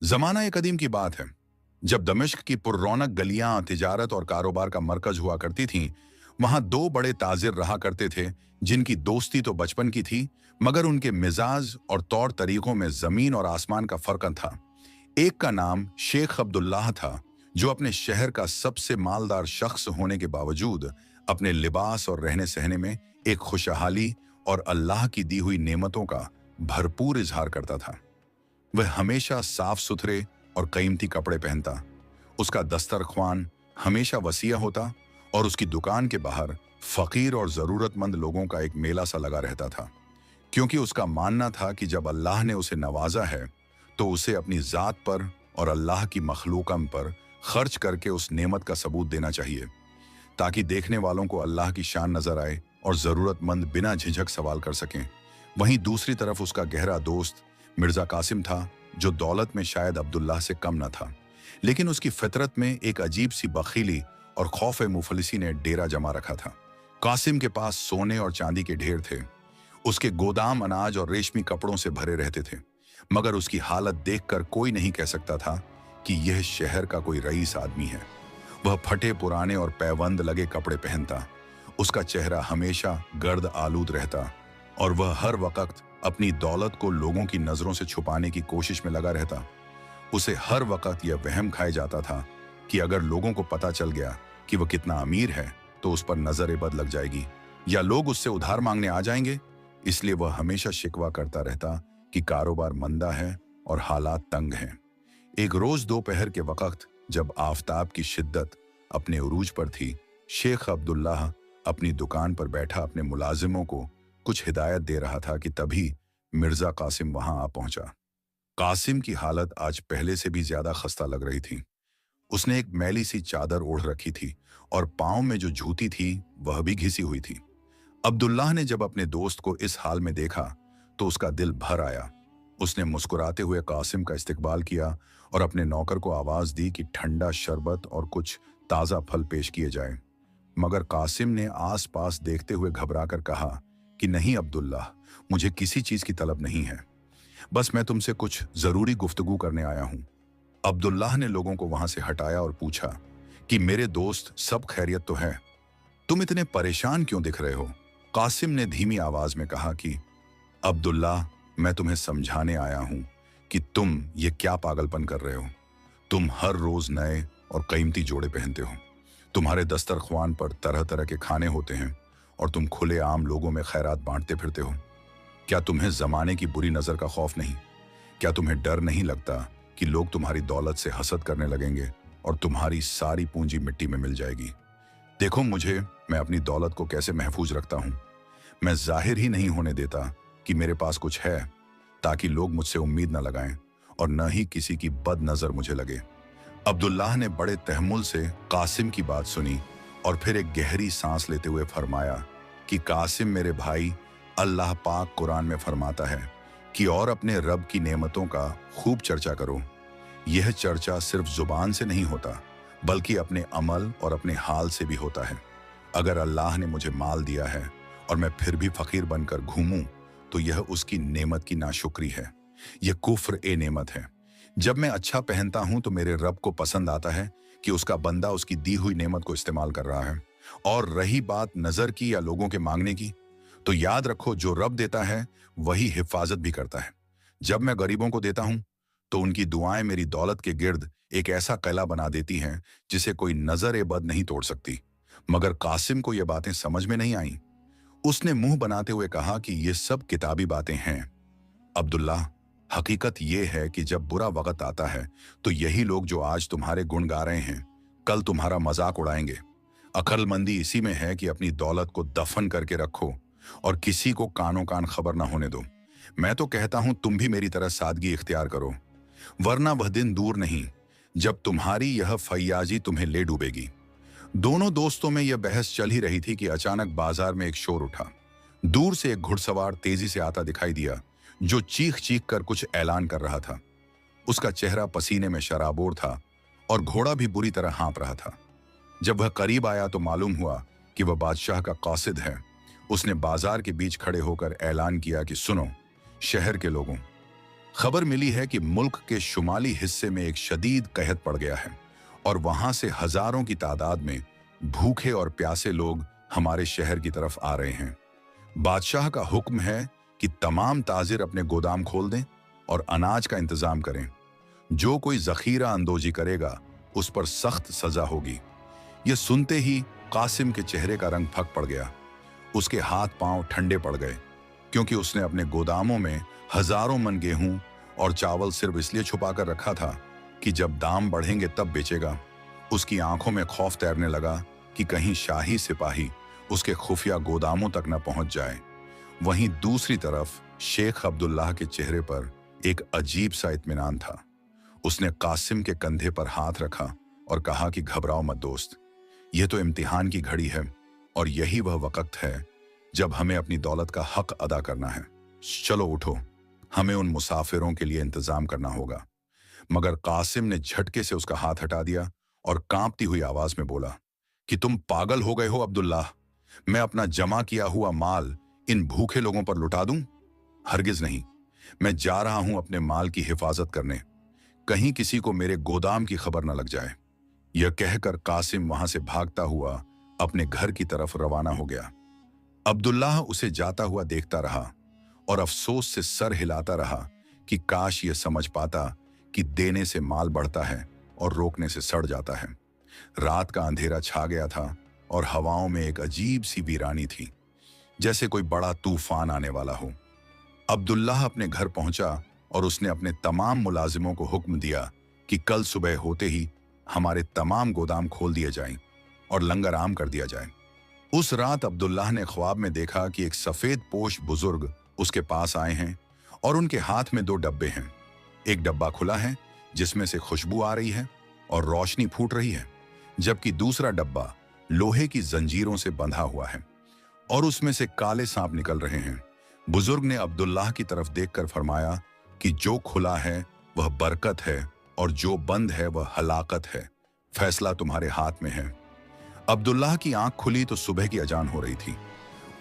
जमाना एक कदीम की बात है, जब दमिश्क की पुररौनक गलियां तिजारत और कारोबार का मरकज हुआ करती थीं। वहां दो बड़े ताजिर रहा करते थे, जिनकी दोस्ती तो बचपन की थी, मगर उनके मिजाज और तौर तरीकों में जमीन और आसमान का फर्क था। एक का नाम शेख अब्दुल्लाह था, जो अपने शहर का सबसे मालदार शख्स होने के बावजूद अपने लिबास और रहने सहने में एक खुशहाली और अल्लाह की दी हुई नेमतों का भरपूर इजहार करता था। वह हमेशा साफ सुथरे और कीमती कपड़े पहनता। उसका दस्तरख्वान हमेशा वसीया होता और उसकी दुकान के बाहर फकीर और जरूरतमंद लोगों का एक मेला सा लगा रहता था, क्योंकि उसका मानना था कि जब अल्लाह ने उसे नवाजा है तो उसे अपनी जात पर और अल्लाह की मखलूकम पर खर्च करके उस नेमत का सबूत देना चाहिए, ताकि देखने वालों को अल्लाह की शान नजर आए और जरूरतमंद बिना झिझक सवाल कर सकें। वहीं दूसरी तरफ उसका गहरा दोस्त मिर्जा कासिम था, जो दौलत में शायद अब्दुल्लाह से कम न था, लेकिन उसकी फितरत में एक अजीब सी बखीली और खौफ मुफलिसी ने डेरा जमा रखा था। कासिम के पास सोने और चांदी के ढेर थे। उसके गोदाम अनाज और रेशमी कपड़ों से भरे रहते थे, मगर उसकी हालत देखकर कोई नहीं कह सकता था कि यह शहर का कोई रईस आदमी है। वह फटे पुराने और पैबंद लगे कपड़े पहनता। उसका चेहरा हमेशा गर्द आलूद रहता और वह हर वक्त अपनी दौलत को लोगों की नजरों से छुपाने की कोशिश में लगा रहता। उसे हर वक्त यह वहम खाए जाता था कि अगर लोगों को पता चल गया कि वह कितना अमीर है तो उस पर नजर बद लग जाएगी या लोग उससे उधार मांगने आ जाएंगे। इसलिए वह हमेशा शिकवा करता रहता कि कारोबार मंदा है और हालात तंग हैं। एक रोज दोपहर के वक्त जब आफताब की शिद्दत अपने उरूज पर थी, शेख अब्दुल्लाह अपनी दुकान पर बैठा अपने मुलाजिमों को कुछ हिदायत दे रहा था कि तभी मिर्जा कासिम वहां आ पहुंचा। कासिम की हालत आज पहले से भी ज्यादा खस्ता लग रही थी। उसने एक मैली सी चादर ओढ़ रखी थी और पांव में जो जूती थी वह भी घिसी हुई थी। अब्दुल्लाह ने जब अपने दोस्त को इस हाल में देखा तो उसका दिल भर आया। उसने मुस्कुराते हुए कासिम का इस्तकबाल किया और अपने नौकर को आवाज दी कि ठंडा शरबत और कुछ ताजा फल पेश किए जाए। मगर कासिम ने आसपास देखते हुए घबराकर कहा कि नहीं अब्दुल्लाह, मुझे किसी चीज की तलब नहीं है, बस मैं तुमसे कुछ जरूरी गुफ्तगू करने आया हूं। अब्दुल्लाह ने लोगों को वहां से हटाया और पूछा कि मेरे दोस्त, सब खैरियत तो है? तुम इतने परेशान क्यों दिख रहे हो? कासिम ने धीमी आवाज में कहा कि अब्दुल्लाह, मैं तुम्हें समझाने आया हूं कि तुम ये क्या पागलपन कर रहे हो। तुम हर रोज नए और कीमती जोड़े पहनते हो, तुम्हारे दस्तरख्वान पर तरह तरह के खाने होते हैं और तुम खुले आम लोगों में खैरात बांटते फिरते हो। क्या तुम्हें जमाने की बुरी नजर का खौफ नहीं? क्या तुम्हें डर नहीं लगता कि लोग तुम्हारी दौलत से हसद करने लगेंगे और तुम्हारी सारी पूंजी मिट्टी में मिल जाएगी? देखो मुझे, मैं अपनी दौलत को कैसे महफूज रखता हूं। मैं जाहिर ही नहीं होने देता कि मेरे पास कुछ है, ताकि लोग मुझसे उम्मीद न लगाएं और न ही किसी की बद नजर मुझे लगे। अब्दुल्लाह ने बड़े तहम्मुल से कासिम की बात सुनी और फिर एक गहरी सांस लेते हुए फरमाया कि कासिम मेरे भाई, अल्लाह पाक कुरान में फरमाता है कि और अपने रब की नेमतों का खूब चर्चा करो। यह चर्चा सिर्फ जुबान से नहीं होता, बल्कि अपने अमल और अपने हाल से भी होता है। अगर अल्लाह ने मुझे माल दिया है और मैं फिर भी फकीर बनकर घूमूं, तो यह उसकी नेमत की नाशुक्री है। यह कुफ्र ए नेमत है। जब मैं अच्छा पहनता हूं तो मेरे रब को पसंद आता है कि उसका बंदा उसकी दी हुई नेमत को इस्तेमाल कर रहा है। और रही बात नजर की या लोगों के मांगने की, तो याद रखो, जो रब देता है वही हिफाजत भी करता है। जब मैं गरीबों को देता हूं तो उनकी दुआएं मेरी दौलत के गिर्द एक ऐसा किला बना देती हैं जिसे कोई नजर ए बद नहीं तोड़ सकती। मगर कासिम को ये बातें समझ में नहीं आईं। उसने मुंह बनाते हुए कहा कि ये सब किताबी बातें हैं। अब्दुल्लाह, हकीकत ये है कि जब बुरा वक्त आता है तो यही लोग जो आज तुम्हारे गुण गा रहे हैं, कल तुम्हारा मजाक उड़ाएंगे। अक्लमंदी इसी में है कि अपनी दौलत को दफन करके रखो और किसी को कानों कान खबर ना होने दो। मैं तो कहता हूं तुम भी मेरी तरह सादगी इख्तियार करो, वरना वह दिन दूर नहीं जब तुम्हारी यह फैयाजी तुम्हें ले डूबेगी। दोनों दोस्तों में यह बहस चल ही रही थी कि अचानक बाजार में एक शोर उठा। दूर से एक घुड़सवार तेजी से आता दिखाई दिया, जो चीख चीख कर कुछ ऐलान कर रहा था। उसका चेहरा पसीने में शराबोर था और घोड़ा भी बुरी तरह हाँप रहा था। जब वह करीब आया तो मालूम हुआ कि वह बादशाह का कासिद है। उसने बाजार के बीच खड़े होकर ऐलान किया कि सुनो शहर के लोगों, खबर मिली है कि मुल्क के शुमाली हिस्से में एक शदीद कहत पड़ गया है और वहां से हजारों की तादाद में भूखे और प्यासे लोग हमारे शहर की तरफ आ रहे हैं। बादशाह का हुक्म है कि तमाम ताजिर अपने गोदाम खोल दें और अनाज का इंतजाम करें। जो कोई जखीरा अंदोजी करेगा उस पर सख्त सजा होगी। यह सुनते ही कासिम के चेहरे का रंग फक पड़ गया। उसके हाथ पांव ठंडे पड़ गए, क्योंकि उसने अपने गोदामों में हजारों मन गेहूं और चावल सिर्फ इसलिए छुपा कर रखा था कि जब दाम बढ़ेंगे तब बेचेगा। उसकी आंखों में खौफ तैरने लगा कि कहीं शाही सिपाही उसके खुफिया गोदामों तक न पहुंच जाए। वहीं दूसरी तरफ शेख अब्दुल्लाह के चेहरे पर एक अजीब सा इत्मीनान था। उसने कासिम के कंधे पर हाथ रखा और कहा कि घबराओ मत दोस्त, यह तो इम्तिहान की घड़ी है और यही वह वक्त है जब हमें अपनी दौलत का हक अदा करना है। चलो उठो, हमें उन मुसाफिरों के लिए इंतजाम करना होगा। मगर कासिम ने झटके से उसका हाथ हटा दिया और कांपती हुई आवाज में बोला कि तुम पागल हो गए हो अब्दुल्लाह। मैं अपना जमा किया हुआ माल इन भूखे लोगों पर लुटा दूं? हरगिज नहीं। मैं जा रहा हूं अपने माल की हिफाजत करने, कहीं किसी को मेरे गोदाम की खबर न लग जाए। यह कहकर कासिम वहां से भागता हुआ अपने घर की तरफ रवाना हो गया। अब्दुल्लाह उसे जाता हुआ देखता रहा और अफसोस से सर हिलाता रहा कि काश यह समझ पाता कि देने से माल बढ़ता है और रोकने से सड़ जाता है। रात का अंधेरा छा गया था और हवाओं में एक अजीब सी वीरानी थी, जैसे कोई बड़ा तूफान आने वाला हो। अब्दुल्लाह अपने घर पहुंचा और उसने अपने तमाम मुलाजिमों को हुक्म दिया कि कल सुबह होते ही हमारे तमाम गोदाम खोल दिए जाएं और लंगर आम कर दिया जाए। उस रात अब्दुल्लाह ने ख्वाब में देखा कि एक सफेद पोश बुजुर्ग उसके पास आए हैं और उनके हाथ में 2 डब्बे हैं। एक डब्बा खुला है जिसमें से खुशबू आ रही है और रोशनी फूट रही है, जबकि दूसरा डब्बा लोहे की जंजीरों से बंधा हुआ है और उसमें से काले सांप निकल रहे हैं। बुजुर्ग ने अब्दुल्लाह की तरफ देखकर फरमाया कि जो खुला है वह बरकत है और जो बंद है वह हलाकत है। फैसला तुम्हारे हाथ में है। अब्दुल्लाह की आंख खुली तो सुबह की अजान हो रही थी।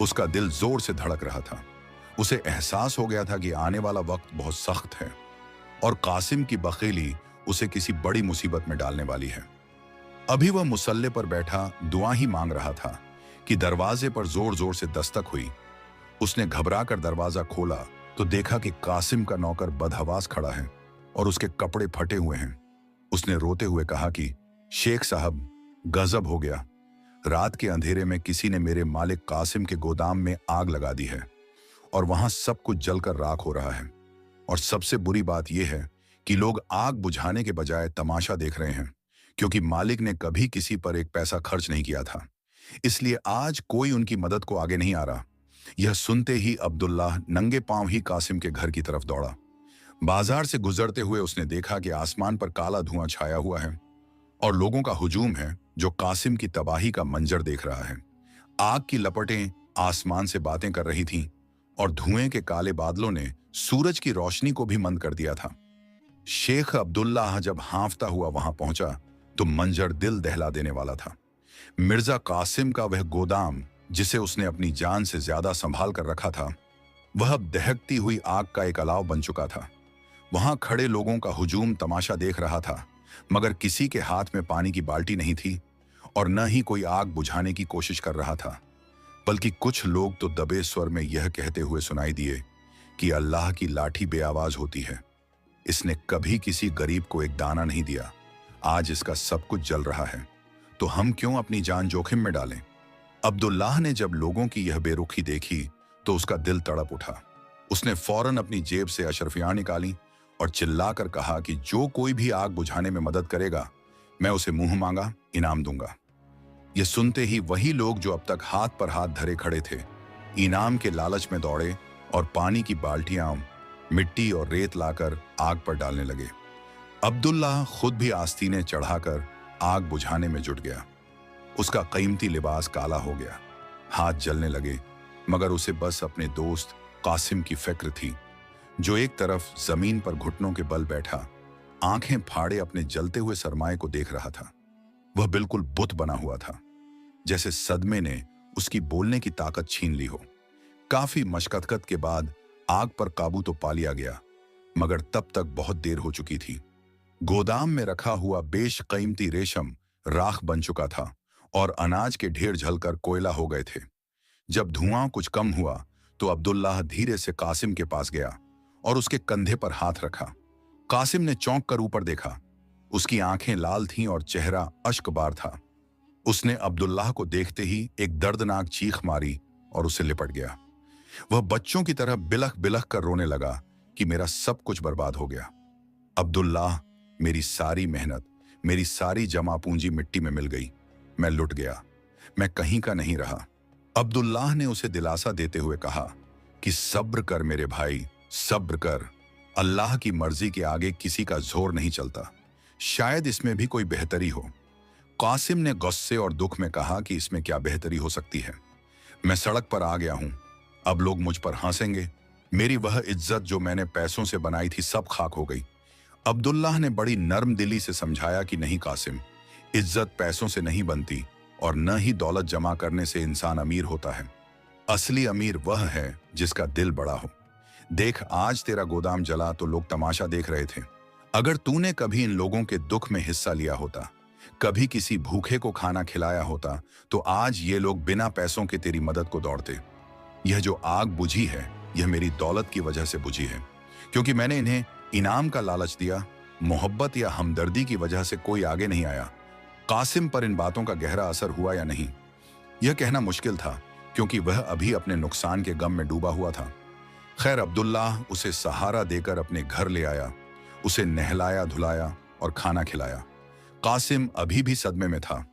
उसका दिल जोर से धड़क रहा था। उसे एहसास हो गया था कि आने वाला वक्त बहुत सख्त है और कासिम की बखेली उसे किसी बड़ी मुसीबत में डालने वाली है। अभी वह मुसल्ले पर बैठा दुआ ही मांग रहा था कि दरवाजे पर जोर जोर से दस्तक हुई। उसने घबराकर दरवाजा खोला तो देखा कि कासिम का नौकर बदहवास खड़ा है और उसके कपड़े फटे हुए हैं। उसने रोते हुए कहा कि शेख साहब, गजब हो गया। रात के अंधेरे में किसी ने मेरे मालिक कासिम के गोदाम में आग लगा दी है और वहां सब कुछ जलकर राख हो रहा है। और सबसे बुरी बात यह है कि लोग आग बुझाने के बजाय तमाशा देख रहे हैं, क्योंकि मालिक ने कभी किसी पर एक पैसा खर्च नहीं किया था। इसलिए आज कोई उनकी मदद को आगे नहीं आ रहा। यह सुनते ही अब्दुल्लाह नंगे पांव ही कासिम के घर की तरफ दौड़ा। बाजार से गुजरते हुए उसने देखा कि आसमान पर काला धुआं छाया हुआ है और लोगों का हुजूम है जो कासिम की तबाही का मंजर देख रहा है। आग की लपटें आसमान से बातें कर रही थीं और धुएं के काले बादलों ने सूरज की रोशनी को भी मंद कर दिया था। शेख अब्दुल्लाह जब हांफता हुआ वहां पहुंचा तो मंजर दिल दहला देने वाला था। मिर्जा कासिम का वह गोदाम जिसे उसने अपनी जान से ज्यादा संभाल कर रखा था, वह अब दहकती हुई आग का एक अलाव बन चुका था। वहां खड़े लोगों का हुजूम तमाशा देख रहा था, मगर किसी के हाथ में पानी की बाल्टी नहीं थी और न ही कोई आग बुझाने की कोशिश कर रहा था। बल्कि कुछ लोग तो दबे स्वर में यह कहते हुए सुनाई दिए कि अल्लाह की लाठी बेआवाज होती है। इसने कभी किसी गरीब को एक दाना नहीं दिया, आज इसका सब कुछ जल रहा है, तो हम क्यों अपनी जान जोखिम में डालें। अब्दुल्लाह ने जब लोगों की यह बेरुखी देखी तो उसका दिल तड़प उठा। उसने फौरन अपनी जेब से अशरफियां निकाली और चिल्लाकर कहा कि जो कोई भी आग बुझाने में मदद करेगा, मैं उसे मुंह मांगा इनाम दूंगा। यह सुनते ही वही लोग जो अब तक हाथ पर हाथ धरे खड़े थे, इनाम के लालच में दौड़े और पानी की बाल्टियां, मिट्टी और रेत लाकर आग पर डालने लगे। अब्दुल्लाह खुद भी आस्तीनें चढ़ाकर आग बुझाने में जुट गया। उसका कीमती लिबास काला हो गया, हाथ जलने लगे, मगर उसे बस अपने दोस्त कासिम की फिक्र थी, जो एक तरफ जमीन पर घुटनों के बल बैठा आंखें फाड़े अपने जलते हुए सरमाए को देख रहा था। वह बिल्कुल बुत बना हुआ था, जैसे सदमे ने उसकी बोलने की ताकत छीन ली हो। काफी मशक्कत के बाद आग पर काबू तो पा लिया गया, मगर तब तक बहुत देर हो चुकी थी। गोदाम में रखा हुआ बेशकीमती रेशम राख बन चुका था और अनाज के ढेर जलकर कोयला हो गए थे। जब धुआं कुछ कम हुआ तो अब्दुल्लाह धीरे से कासिम के पास गया और उसके कंधे पर हाथ रखा। कासिम ने चौंक कर ऊपर देखा। उसकी आंखें लाल थीं और चेहरा अश्कबार था। उसने अब्दुल्लाह को देखते ही एक दर्दनाक चीख मारी और उसे लिपट गया। वह बच्चों की तरह बिलख बिलख कर रोने लगा कि मेरा सब कुछ बर्बाद हो गया। अब्दुल्लाह, मेरी सारी मेहनत, मेरी सारी जमा पूंजी मिट्टी में मिल गई। मैं लुट गया, मैं कहीं का नहीं रहा। अब्दुल्लाह ने उसे दिलासा देते हुए कहा कि सब्र कर मेरे भाई, सब्र कर। अल्लाह की मर्जी के आगे किसी का जोर नहीं चलता। शायद इसमें भी कोई बेहतरी हो। कासिम ने गुस्से और दुख में कहा कि इसमें क्या बेहतरी हो सकती है। मैं सड़क पर आ गया हूं, अब लोग मुझ पर हंसेंगे। मेरी वह इज्जत जो मैंने पैसों से बनाई थी सब खाक हो गई। अब्दुल्लाह ने बड़ी नर्म दिली से समझाया कि नहीं कासिम, इज्जत पैसों से नहीं बनती और न ही दौलत जमा करने से इंसान अमीर होता है। असली अमीर वह है जिसका दिल बड़ा हो। देख, आज तेरा गोदाम जला तो लोग तमाशा देख रहे थे। अगर तूने कभी इन लोगों के दुख में हिस्सा लिया होता, कभी किसी भूखे को खाना खिलाया होता, तो आज ये लोग बिना पैसों के तेरी मदद को दौड़ते। यह जो आग बुझी है, यह मेरी दौलत की वजह से बुझी है, क्योंकि मैंने इन्हें इनाम का लालच दिया। मोहब्बत या हमदर्दी की वजह से कोई आगे नहीं आया। कासिम पर इन बातों का गहरा असर हुआ या नहीं, यह कहना मुश्किल था, क्योंकि वह अभी अपने नुकसान के गम में डूबा हुआ था। खैर, अब्दुल्लाह उसे सहारा देकर अपने घर ले आया, उसे नहलाया धुलाया और खाना खिलाया। कासिम अभी भी सदमे में था।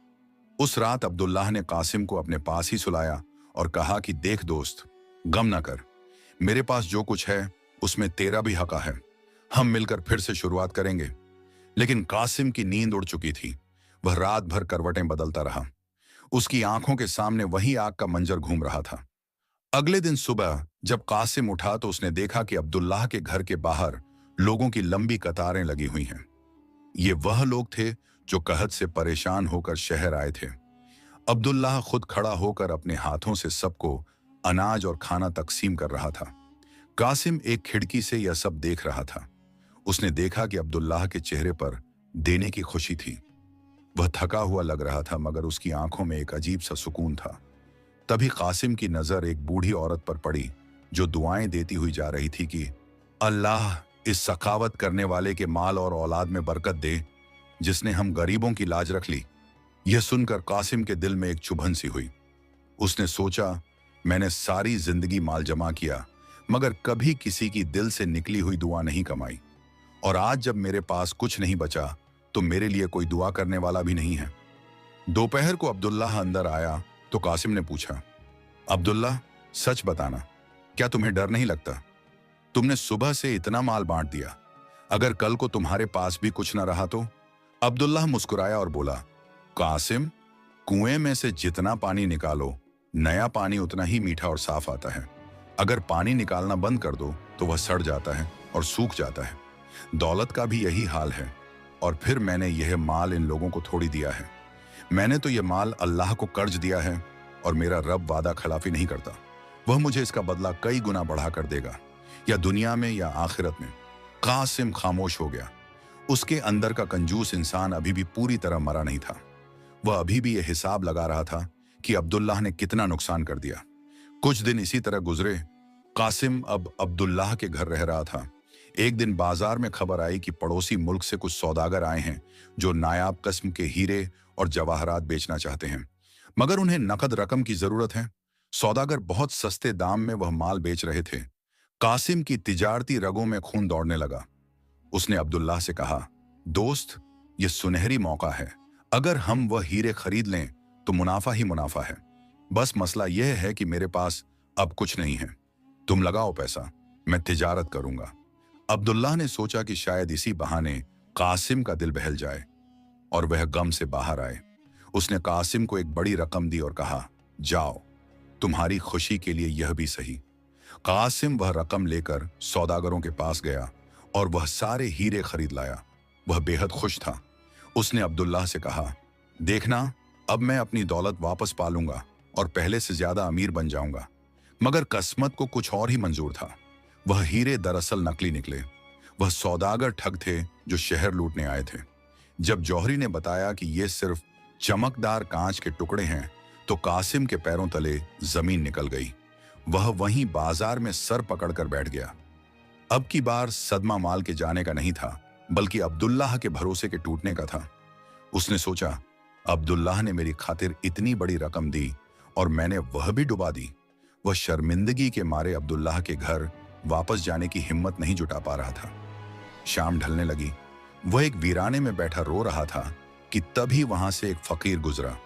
उस रात अब्दुल्लाह ने कासिम को अपने पास ही सुलाया और कहा कि देख दोस्त, गम न कर, मेरे पास जो कुछ है उसमें तेरा भी हक है। हम मिलकर फिर से शुरुआत करेंगे। लेकिन कासिम की नींद उड़ चुकी थी। वह रात भर करवटें बदलता रहा। उसकी आंखों के सामने वही आग का मंजर घूम रहा था। अगले दिन सुबह जब कासिम उठा तो उसने देखा कि अब्दुल्लाह के घर के बाहर लोगों की लंबी कतारें लगी हुई हैं। ये वह लोग थे जो कहत से परेशान होकर शहर आए थे। अब्दुल्लाह खुद खड़ा होकर अपने हाथों से सबको अनाज और खाना तकसीम कर रहा था। कासिम एक खिड़की से यह सब देख रहा था। उसने देखा कि अब्दुल्लाह के चेहरे पर देने की खुशी थी। वह थका हुआ लग रहा था, मगर उसकी आंखों में एक अजीब सा सुकून था। तभी कासिम की नजर एक बूढ़ी औरत पर पड़ी जो दुआएं देती हुई जा रही थी कि अल्लाह इस सखावत करने वाले के माल और औलाद में बरकत दे, जिसने हम गरीबों की लाज रख ली। यह सुनकर कासिम के दिल में एक चुभन सी हुई। उसने सोचा, मैंने सारी जिंदगी माल जमा किया, मगर कभी किसी की दिल से निकली हुई दुआ नहीं कमाई, और आज जब मेरे पास कुछ नहीं बचा तो मेरे लिए कोई दुआ करने वाला भी नहीं है। दोपहर को अब्दुल्लाह अंदर आया तो कासिम ने पूछा, अब्दुल्लाह, सच बताना, क्या तुम्हें डर नहीं लगता? तुमने सुबह से इतना माल बांट दिया, अगर कल को तुम्हारे पास भी कुछ न रहा तो? अब्दुल्लाह मुस्कुराया और बोला, कासिम, कुएं में से जितना पानी निकालो, नया पानी उतना ही मीठा और साफ आता है। अगर पानी निकालना बंद कर दो तो वह सड़ जाता है और सूख जाता है। दौलत का भी यही हाल है। और फिर मैंने यह माल इन लोगों को थोड़ी दिया है। मैंने तो यह माल अल्लाह को कर्ज दिया है, और मेरा रब वादा खिलाफी नहीं करता। वह मुझे इसका बदला कई गुना बढ़ा कर देगा, या दुनिया में या आखिरत में। कासिम खामोश हो गया। उसके अंदर का कंजूस इंसान अभी भी पूरी तरह मरा नहीं था। वह अभी भी यह हिसाब लगा रहा था कि अब्दुल्लाह ने कितना नुकसान कर दिया। कुछ दिन इसी तरह गुजरे। कासिम अब अब्दुल्लाह के घर रह रहा था। एक दिन बाजार में खबर आई कि पड़ोसी मुल्क से कुछ सौदागर आए हैं जो नायाब किस्म के हीरे और जवाहरात बेचना चाहते हैं, मगर उन्हें नकद रकम की जरूरत है। सौदागर बहुत सस्ते दाम में वह माल बेच रहे थे। कासिम की तिजारती रगों में खून दौड़ने लगा। उसने अब्दुल्लाह से कहा, दोस्त, यह सुनहरी मौका है। अगर हम वह हीरे खरीद लें तो मुनाफा ही मुनाफा है। बस मसला यह है कि मेरे पास अब कुछ नहीं है। तुम लगाओ पैसा, मैं तिजारत करूंगा। अब्दुल्लाह ने सोचा कि शायद इसी बहाने कासिम का दिल बहल जाए और वह गम से बाहर आए। उसने कासिम को एक बड़ी रकम दी और कहा, जाओ, तुम्हारी खुशी के लिए यह भी सही। कासिम वह रकम लेकर सौदागरों के पास गया और वह सारे हीरे खरीद लाया। वह बेहद खुश था। उसने अब्दुल्लाह से कहा, देखना, अब मैं अपनी दौलत वापस पालूंगा और पहले से ज्यादा अमीर बन जाऊंगा। मगर किस्मत को कुछ और ही मंजूर था। वह हीरे दरअसल नकली निकले। वह सौदागर ठग थे जो शहर लूटने आए थे। जब जौहरी ने बताया कि ये सिर्फ चमकदार कांच के टुकड़े हैं, तो कासिम के पैरों तले जमीन निकल गई। वह वहीं बाजार में सर पकड़कर बैठ गया। अब की बार सदमा माल के जाने का नहीं था, बल्कि अब्दुल्लाह के भरोसे के टूटने का था। उसने सोचा, अब्दुल्लाह ने मेरी खातिर इतनी बड़ी रकम दी और मैंने वह भी डुबा दी। वह शर्मिंदगी के मारे अब्दुल्लाह के घर वापस जाने की हिम्मत नहीं जुटा पा रहा था। शाम ढलने लगी। वह एक वीराने में बैठा रो रहा था कि तभी वहां से एक फकीर गुजरा।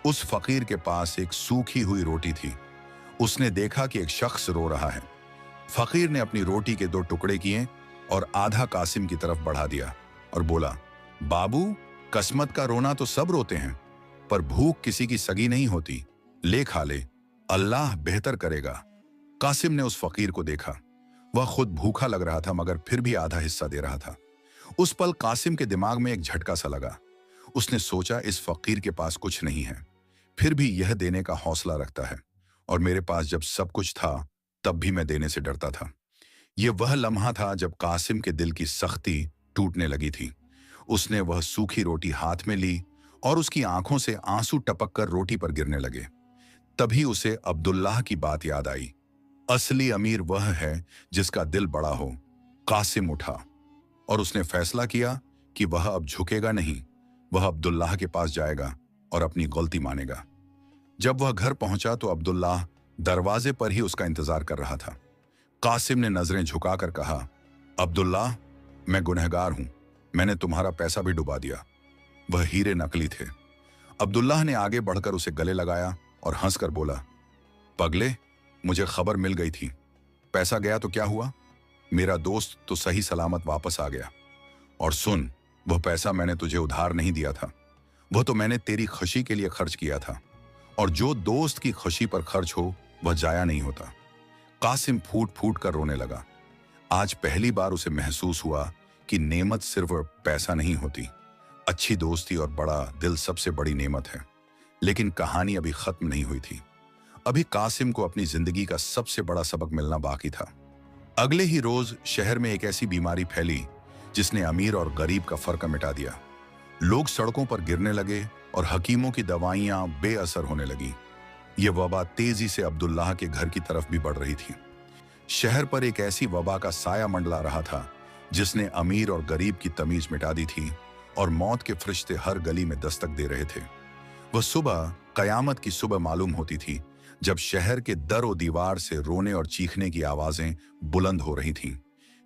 उस फकीर के पास एक सूखी हुई रोटी थी। उसने देखा कि एक शख्स रो रहा है। फकीर ने अपनी रोटी के 2 टुकड़े किए और आधा कासिम की तरफ बढ़ा दिया और बोला, बाबू, किस्मत का रोना तो सब रोते हैं, पर भूख किसी की सगी नहीं होती। ले खा ले, अल्लाह बेहतर करेगा। कासिम ने उस फकीर को देखा। वह खुद भूखा लग रहा था, मगर फिर भी आधा हिस्सा दे रहा था। उस पल कासिम के दिमाग में एक झटका सा लगा। उसने सोचा, इस फकीर के पास कुछ नहीं है, फिर भी यह देने का हौसला रखता है, और मेरे पास जब सब कुछ था तब भी मैं देने से डरता था। यह वह लम्हा था जब कासिम के दिल की सख्ती टूटने लगी थी। उसने वह सूखी रोटी हाथ में ली और उसकी आंखों से आंसू टपककर रोटी पर गिरने लगे। तभी उसे अब्दुल्लाह की बात याद आई। असली अमीर वह है जिसका दिल बड़ा हो। कासिम उठा और उसने फैसला किया कि वह अब झुकेगा नहीं। वह अब्दुल्लाह के पास जाएगा और अपनी गलती मानेगा। जब वह घर पहुंचा तो अब्दुल्लाह दरवाजे पर ही उसका इंतजार कर रहा था। कासिम ने नजरें झुकाकर कहा, अब्दुल्लाह, मैं गुनहगार हूं, मैंने तुम्हारा पैसा भी डुबा दिया। वह हीरे नकली थे। अब्दुल्लाह ने आगे बढ़कर उसे गले लगाया और हंसकर बोला, पगले, मुझे खबर मिल गई थी। पैसा गया तो क्या हुआ, मेरा दोस्त तो सही सलामत वापस आ गया। और सुन, वह पैसा मैंने तुझे उधार नहीं दिया था, वह तो मैंने तेरी खुशी के लिए खर्च किया था, और जो दोस्त की खुशी पर खर्च हो वह जाया नहीं होता। कासिम फूट फूट कर रोने लगा। आज पहली बार उसे महसूस हुआ कि नेमत सिर्फ पैसा नहीं होती, अच्छी दोस्ती और बड़ा दिल सबसे बड़ी नेमत है। लेकिन कहानी अभी खत्म नहीं हुई थी। अभी कासिम को अपनी जिंदगी का सबसे बड़ा सबक मिलना बाकी था। अगले ही रोज शहर में एक ऐसी बीमारी फैली जिसने अमीर और गरीब का फर्क मिटा दिया। लोग सड़कों पर गिरने लगे और हकीमों की दवाइयां बेअसर होने लगी। यह वबा तेजी से अब्दुल्लाह के घर की तरफ भी बढ़ रही थी। शहर पर एक ऐसी वबा का साया मंडला रहा था जिसने अमीर और गरीब की तमीज मिटा दी थी, और मौत के फरिश्ते हर गली में दस्तक दे रहे थे। वह सुबह कयामत की सुबह मालूम होती थी, जब शहर के दर और दीवार से रोने और चीखने की आवाजें बुलंद हो रही थीं।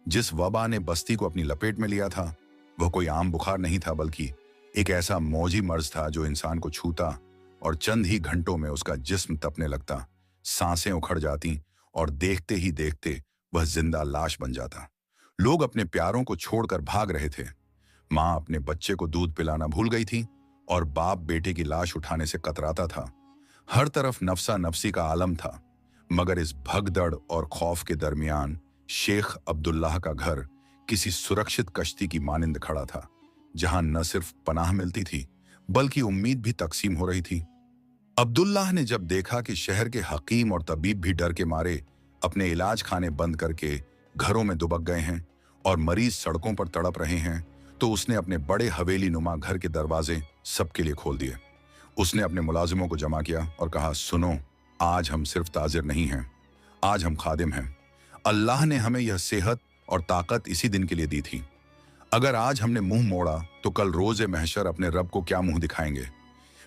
जिस वबा ने बस्ती को अपनी लपेट में लिया था, वह कोई आम बुखार नहीं था, बल्कि एक ऐसा मौजी मर्ज था जो इंसान को छूता और चंद ही घंटों में उसका जिस्म तपने लगता, सांसें उखड़ जाती और देखते ही देखते वह जिंदा लाश बन जाता। लोग अपने प्यारों को छोड़कर भाग रहे थे। माँ अपने बच्चे को दूध पिलाना भूल गई थी और बाप बेटे की लाश उठाने से कतराता था। हर तरफ नफसा नफसी का आलम था, मगर इस भगदड़ और खौफ के दरमियान शेख अब्दुल्लाह का घर किसी सुरक्षित कश्ती की मानिंद खड़ा था, जहां न सिर्फ पनाह मिलती थी बल्कि उम्मीद भी तकसीम हो रही थी। अब्दुल्लाह ने जब देखा कि शहर के हकीम और तबीब भी डर के मारे अपने इलाज खाने बंद करके घरों में दुबक गए हैं और मरीज सड़कों पर तड़प रहे हैं, तो उसने अपने बड़े हवेली नुमा घर के दरवाजे सबके लिए खोल दिए। उसने अपने मुलाजिमों को जमा किया और कहा, सुनो, आज हम सिर्फ ताजिर नहीं हैं, आज हम खादिम हैं। अल्लाह ने हमें यह सेहत और ताकत इसी दिन के लिए दी थी। अगर आज हमने मुंह मोड़ा तो कल रोजे महशर अपने रब को क्या मुंह दिखाएंगे।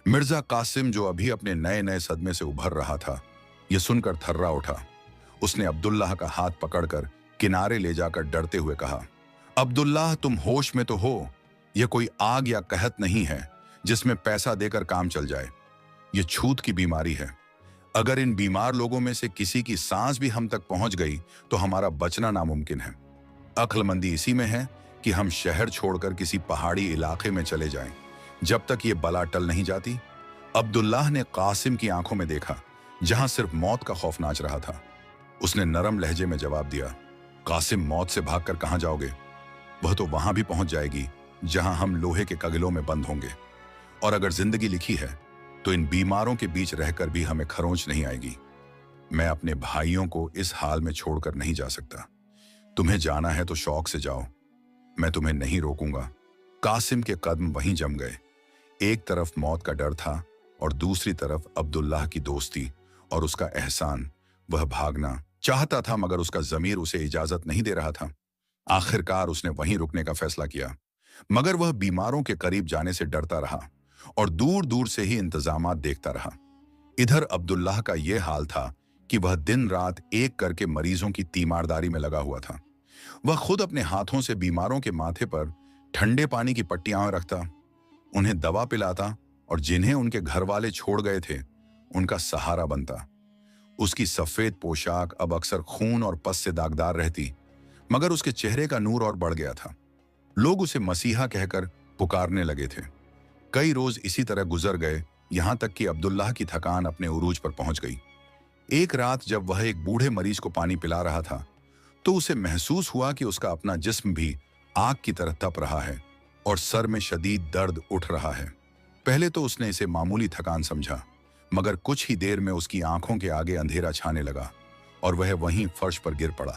मिर्जा कासिम, जो अभी अपने नए नए सदमे से उभर रहा था, यह सुनकर थर्रा उठा। उसने अब्दुल्लाह का हाथ पकड़कर किनारे ले जाकर डरते हुए कहा, अब्दुल्लाह, तुम होश में तो हो? यह कोई आग या कहत नहीं है जिसमें पैसा देकर काम चल जाए। यह छूत की बीमारी है। अगर इन बीमार लोगों में से किसी की सांस भी हम तक पहुंच गई तो हमारा बचना नामुमकिन है। अक्लमंदी इसी में है कि हम शहर छोड़कर किसी पहाड़ी इलाके में चले जाएं, जब तक ये बला टल नहीं जाती। अब्दुल्लाह ने कासिम की आंखों में देखा, जहां सिर्फ मौत का खौफ नाच रहा था। उसने नरम लहजे में जवाब दिया, कासिम, मौत से भागकर कहां जाओगे? वह तो वहां भी पहुंच जाएगी जहां हम लोहे के कगिलों में बंद होंगे। और अगर जिंदगी लिखी है तो इन बीमारों के बीच रहकर भी हमें खरोंच नहीं आएगी। मैं अपने भाइयों को इस हाल में छोड़कर नहीं जा सकता। तुम्हें जाना है तो शौक से जाओ, मैं तुम्हें नहीं रोकूंगा। कासिम के कदम वहीं जम गए। एक तरफ मौत का डर था और दूसरी तरफ अब्दुल्लाह की दोस्ती और उसका एहसान। वह भागना चाहता था मगर उसका ज़मीर उसे इजाजत नहीं दे रहा था। आखिरकार उसने वहीं रुकने का फैसला किया, मगर वह बीमारों के करीब जाने से डरता रहा और दूर दूर से ही इंतजामात देखता रहा। इधर अब्दुल्लाह का यह हाल था कि वह दिन रात एक करके मरीजों की तीमारदारी में लगा हुआ था। वह खुद अपने हाथों से बीमारों के माथे पर ठंडे पानी की पट्टियां रखता, उन्हें दवा पिलाता और जिन्हें उनके घर वाले छोड़ गए थे उनका सहारा बनता। उसकी सफेद पोशाक अब अक्सर खून और पस से दागदार रहती, मगर उसके चेहरे का नूर और बढ़ गया था। लोग उसे मसीहा कहकर पुकारने लगे थे। कई रोज इसी तरह गुजर गए, यहां तक कि अब्दुल्लाह की थकान अपने उरूज पर पहुंच गई। एक रात जब वह एक बूढ़े मरीज को पानी पिला रहा था तो उसे महसूस हुआ कि उसका अपना जिस्म भी आग की तरह तप रहा है और सर में शदीद दर्द उठ रहा है। पहले तो उसने इसे मामूली थकान समझा, मगर कुछ ही देर में उसकी आंखों के आगे अंधेरा छाने लगा और वह वहीं फर्श पर गिर पड़ा।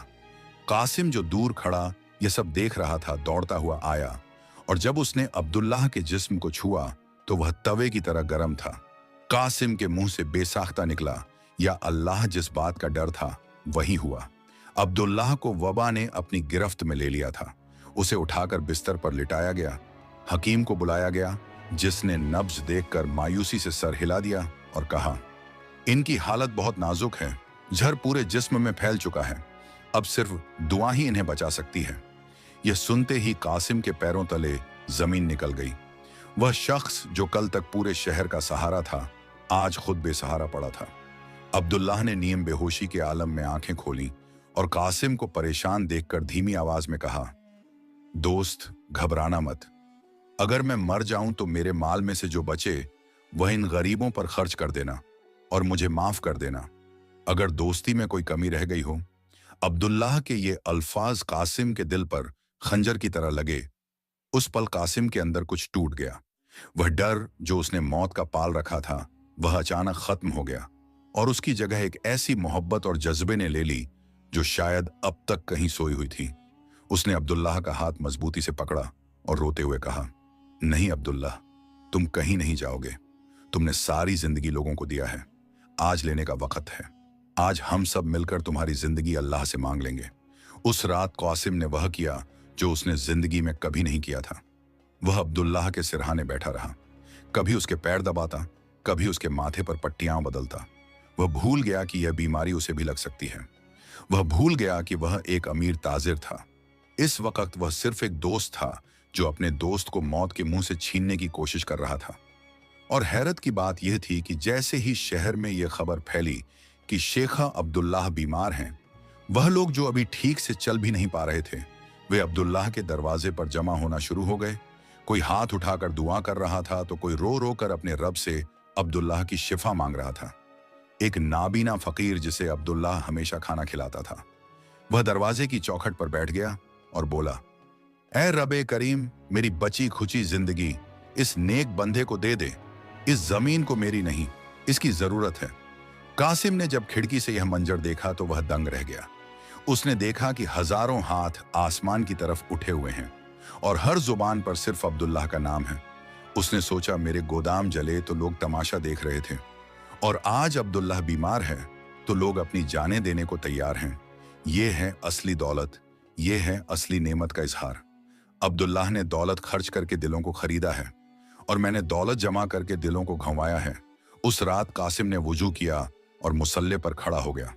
कासिम जो दूर खड़ा यह सब देख रहा था दौड़ता हुआ आया और जब उसने अब्दुल्लाह के जिस्म को छुआ तो वह तवे की तरह गर्म था। कासिम के मुंह से बेसाख्ता निकला, या अल्लाह जिस बात का डर था वही हुआ। अब्दुल्लाह को वबा ने अपनी गिरफ्त में ले लिया था। उसे उठाकर बिस्तर पर लिटाया गया। हकीम को बुलाया गया, जिसने नब्ज देखकर मायूसी से सर हिला दिया और कहा, इनकी हालत बहुत नाजुक है, जहर पूरे जिस्म में फैल चुका है, अब सिर्फ दुआ ही इन्हें बचा सकती है। यह सुनते ही कासिम के पैरों तले जमीन निकल गई। वह शख्स जो कल तक पूरे शहर का सहारा था आज खुद बेसहारा पड़ा था। अब्दुल्लाह ने नीम बेहोशी के आलम में आंखें खोली और कासिम को परेशान देखकर धीमी आवाज में कहा, दोस्त घबराना मत, अगर मैं मर जाऊं तो मेरे माल में से जो बचे वह इन गरीबों पर खर्च कर देना और मुझे माफ कर देना, अगर दोस्ती में कोई कमी रह गई हो। अब्दुल्लाह के ये अल्फाज कासिम के दिल पर खंजर की तरह लगे। उस पल कासिम के अंदर कुछ टूट गया। वह डर जो उसने मौत का पाल रखा था वह अचानक खत्म हो गया और उसकी जगह एक ऐसी मोहब्बत और जज्बे ने ले ली जो शायद अब तक कहीं सोई हुई थी। उसने अब्दुल्लाह का हाथ मजबूती से पकड़ा और रोते हुए कहा, नहीं अब्दुल्लाह, तुम कहीं नहीं जाओगे। तुमने सारी जिंदगी लोगों को दिया है, आज लेने का वक्त है। आज हम सब मिलकर तुम्हारी जिंदगी अल्लाह से मांग लेंगे। उस रात कासिम ने वह किया जो उसने जिंदगी में कभी नहीं किया था। वह अब्दुल्लाह के सिरहाने बैठा रहा, कभी उसके पैर दबाता, कभी उसके माथे पर पट्टियां बदलता। वह भूल गया कि यह बीमारी उसे भी लग सकती है। वह भूल गया कि वह एक अमीर ताजिर था। इस वक्त वह सिर्फ एक दोस्त था जो अपने दोस्त को मौत के मुंह से छीनने की कोशिश कर रहा था। और हैरत की बात यह थी कि जैसे ही शहर में यह खबर फैली कि शेखा अब्दुल्लाह बीमार हैं, वह लोग जो अभी ठीक से चल भी नहीं पा रहे थे वे अब्दुल्लाह के दरवाजे पर जमा होना शुरू हो गए। कोई हाथ उठाकर दुआ कर रहा था तो कोई रो रो कर अपने रब से अब्दुल्लाह की शिफा मांग रहा था। एक नाबीना फकीर जिसे अब्दुल्लाह हमेशा खाना खिलाता था, वह दरवाजे की चौखट पर बैठ गया और बोला, ऐ रबे करीम, मेरी बची खुची जिंदगी इस नेक बंदे को दे दे। इस जमीन को मेरी नहीं, इसकी जरूरत है। कासिम ने जब खिड़की से यह मंजर देखा तो वह दंग रह गया। उसने देखा कि हजारों हाथ आसमान की तरफ उठे हुए हैं और हर जुबान पर सिर्फ अब्दुल्लाह का नाम है। उसने सोचा, मेरे गोदाम जले तो लोग तमाशा देख रहे थे और आज अब्दुल्लाह बीमार है तो लोग अपनी जानें देने को तैयार हैं। ये है असली दौलत, ये है असली नेमत का इजहार। अब्दुल्लाह ने दौलत खर्च करके दिलों को खरीदा है और मैंने दौलत जमा करके दिलों को घंवाया है। उस रात कासिम ने वुजू किया और मुसल्ले पर खड़ा हो गया।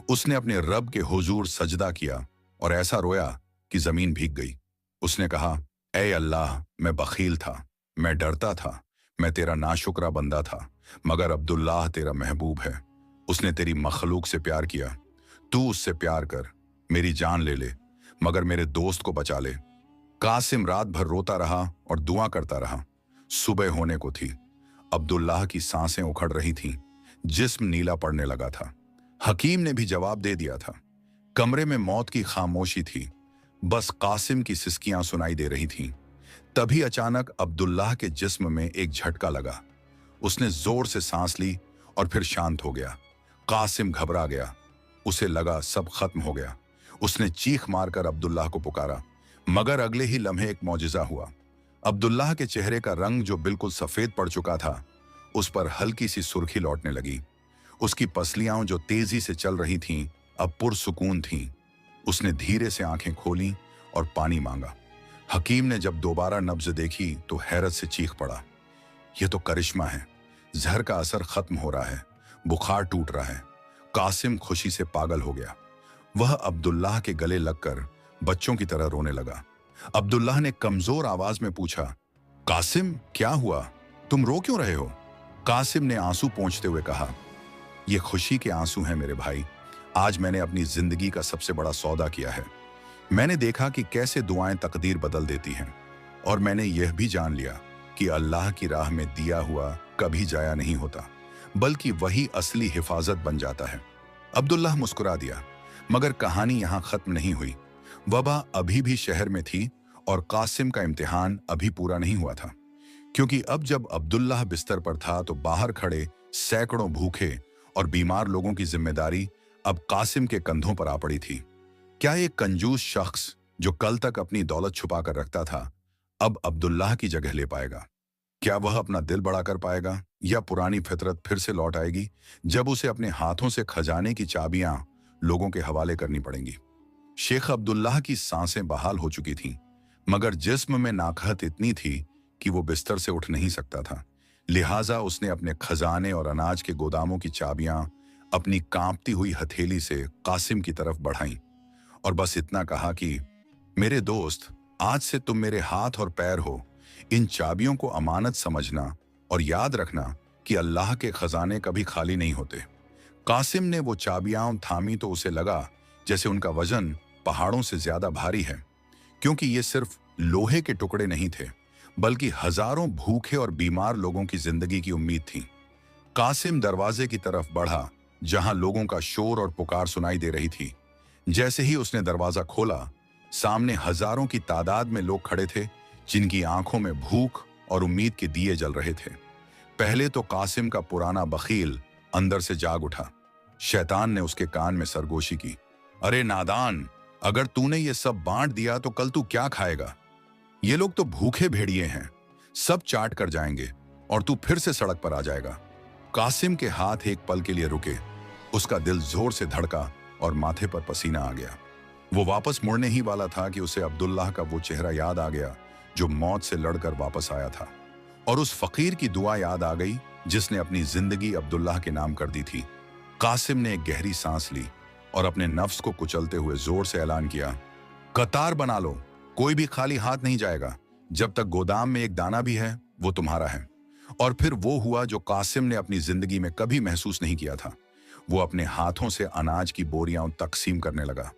उसने अपने रब के हुजूर सजदा किया और ऐसा रोया कि जमीन भीग गई। उसने कहा, ऐ अल्लाह, मैं बखील था, मैं डरता था, मैं तेरा नाशुक्रा बंदा था, मगर अब्दुल्लाह तेरा महबूब है। उसने तेरी मखलूक से प्यार किया, तू उससे प्यार कर, मेरी जान ले ले मगर मेरे दोस्त को बचा ले। कासिम रात भर रोता रहा और दुआ करता रहा। सुबह होने को थी। अब्दुल्लाह की सांसें उखड़ रही थीं, जिस्म नीला पड़ने लगा था। हकीम ने भी जवाब दे दिया था। कमरे में मौत की खामोशी थी, बस कासिम की सिसकियां सुनाई दे रही थीं। तभी अचानक अब्दुल्लाह के जिस्म में एक झटका लगा। उसने जोर से सांस ली और फिर शांत हो गया। कासिम घबरा गया, उसे लगा सब खत्म हो गया। उसने चीख मारकर अब्दुल्लाह को पुकारा, मगर अगले ही लम्हे एक मौजिजा हुआ। अब्दुल्लाह के चेहरे का रंग जो बिल्कुल सफेद पड़ चुका था, उस पर हल्की सी सुर्खी लौटने लगी। उसकी पसलियां जो तेजी से चल रही थीं, अब पुरसुकून थीं। उसने धीरे से आंखें खोलीं और पानी मांगा। हकीम ने जब दोबारा नब्ज देखी तो हैरत से चीख पड़ा, यह तो करिश्मा है। जहर का असर खत्म हो रहा है, बुखार टूट रहा है। कासिम खुशी से पागल हो गया। वह अब्दुल्लाह के गले लगकर बच्चों की तरह रोने लगा। अब्दुल्लाह ने कमजोर आवाज में पूछा, कासिम क्या हुआ, तुम रो क्यों रहे हो? कासिम ने आंसू पोंछते हुए कहा, ये खुशी के आंसू हैं मेरे भाई। आज मैंने अपनी जिंदगी का सबसे बड़ा सौदा किया है। मैंने देखा कि कैसे दुआएं तकदीर बदल देती हैं, और मैंने यह भी जान लिया कि अल्लाह की राह में दिया हुआ कभी जाया नहीं होता, बल्कि वही असली हिफाजत बन जाता है। अब्दुल्लाह मुस्कुरा दिया, मगर कहानी यहां खत्म नहीं हुई। वबा अभी भी शहर में थी और कासिम का इम्तिहान अभी पूरा नहीं हुआ था, क्योंकि अब जब अब्दुल्लाह बिस्तर पर था तो बाहर खड़े सैकड़ों भूखे और बीमार लोगों की जिम्मेदारी अब कासिम के कंधों पर आ पड़ी थी। क्या एक कंजूस शख्स जो कल तक अपनी दौलत छुपा कर रखता था, अब अब्दुल्लाह की जगह ले पाएगा? क्या वह अपना दिल बड़ा कर पाएगा, या पुरानी फितरत फिर से लौट आएगी जब उसे अपने हाथों से खजाने की चाबियां लोगों के हवाले करनी पड़ेंगी? शेख अब्दुल्लाह की सांसें बहाल हो चुकी थीं, मगर जिस्म में नाकहत इतनी थी कि वो बिस्तर से उठ नहीं सकता था। लिहाजा उसने अपने खजाने और अनाज के गोदामों की चाबियां अपनी कांपती हुई हथेली से कासिम की तरफ बढ़ाईं और बस इतना कहा कि मेरे दोस्त, आज से तुम मेरे हाथ और पैर हो। इन चाबियों को अमानत समझना और याद रखना कि अल्लाह के खजाने कभी खाली नहीं होते। कासिम ने वो चाबियां थामी तो उसे लगा जैसे उनका वजन पहाड़ों से ज्यादा भारी है, क्योंकि ये सिर्फ लोहे के टुकड़े नहीं थे, बल्कि हजारों भूखे और बीमार लोगों की जिंदगी की उम्मीद थी। कासिम दरवाजे की तरफ बढ़ा, जहां लोगों का शोर और पुकार सुनाई दे रही थी। जैसे ही उसने दरवाजा खोला, सामने हजारों की तादाद में लोग खड़े थे, जिनकी आंखों में भूख और उम्मीद के दिए जल रहे थे। पहले तो कासिम का पुराना बखील अंदर से जाग उठा। शैतान ने उसके कान में सरगोशी की, अरे नादान, अगर तूने ये सब बांट दिया तो कल तू क्या खाएगा? ये लोग तो भूखे भेड़िए हैं, सब चाट कर जाएंगे और तू फिर से सड़क पर आ जाएगा। कासिम के हाथ एक पल के लिए रुके, उसका दिल जोर से धड़का और माथे पर पसीना आ गया। वो वापस मुड़ने ही वाला था कि उसे अब्दुल्लाह का वो चेहरा याद आ गया जो मौत से लड़कर वापस आया था, और उस फकीर की दुआ याद आ गई जिसने अपनी जिंदगी अब्दुल्लाह के नाम कर दी थी। कासिम ने एक गहरी सांस ली और अपने नफ्स को कुचलते हुए जोर से ऐलान किया, कतार बना लो, कोई भी खाली हाथ नहीं जाएगा। जब तक गोदाम में एक दाना भी है, वो तुम्हारा है। और फिर वो हुआ जो कासिम ने अपनी जिंदगी में कभी महसूस नहीं किया था। वो अपने हाथों से अनाज की बोरियां तकसीम करने लगा।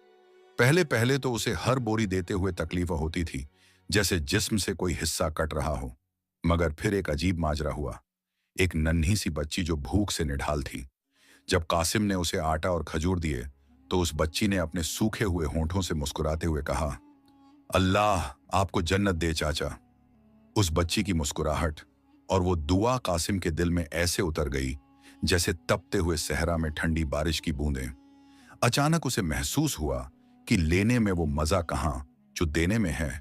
पहले पहले तो उसे हर बोरी देते हुए तकलीफ होती थी, जैसे जिस्म से कोई हिस्सा कट रहा हो। मगर फिर एक अजीब माजरा हुआ। एक नन्ही सी बच्ची जो भूख से निढाल थी। जब कासिम ने उसे आटा और खजूर दिए तो उस बच्ची ने अपने सूखे हुए होंठों से मुस्कुराते हुए कहा, अल्लाह आपको जन्नत दे चाचा। उस बच्ची की मुस्कुराहट और वो दुआ कासिम के दिल में ऐसे उतर गई जैसे तपते हुए सहरा में ठंडी बारिश की बूंदें। अचानक उसे महसूस हुआ कि लेने में वो मजा कहां जो देने में है।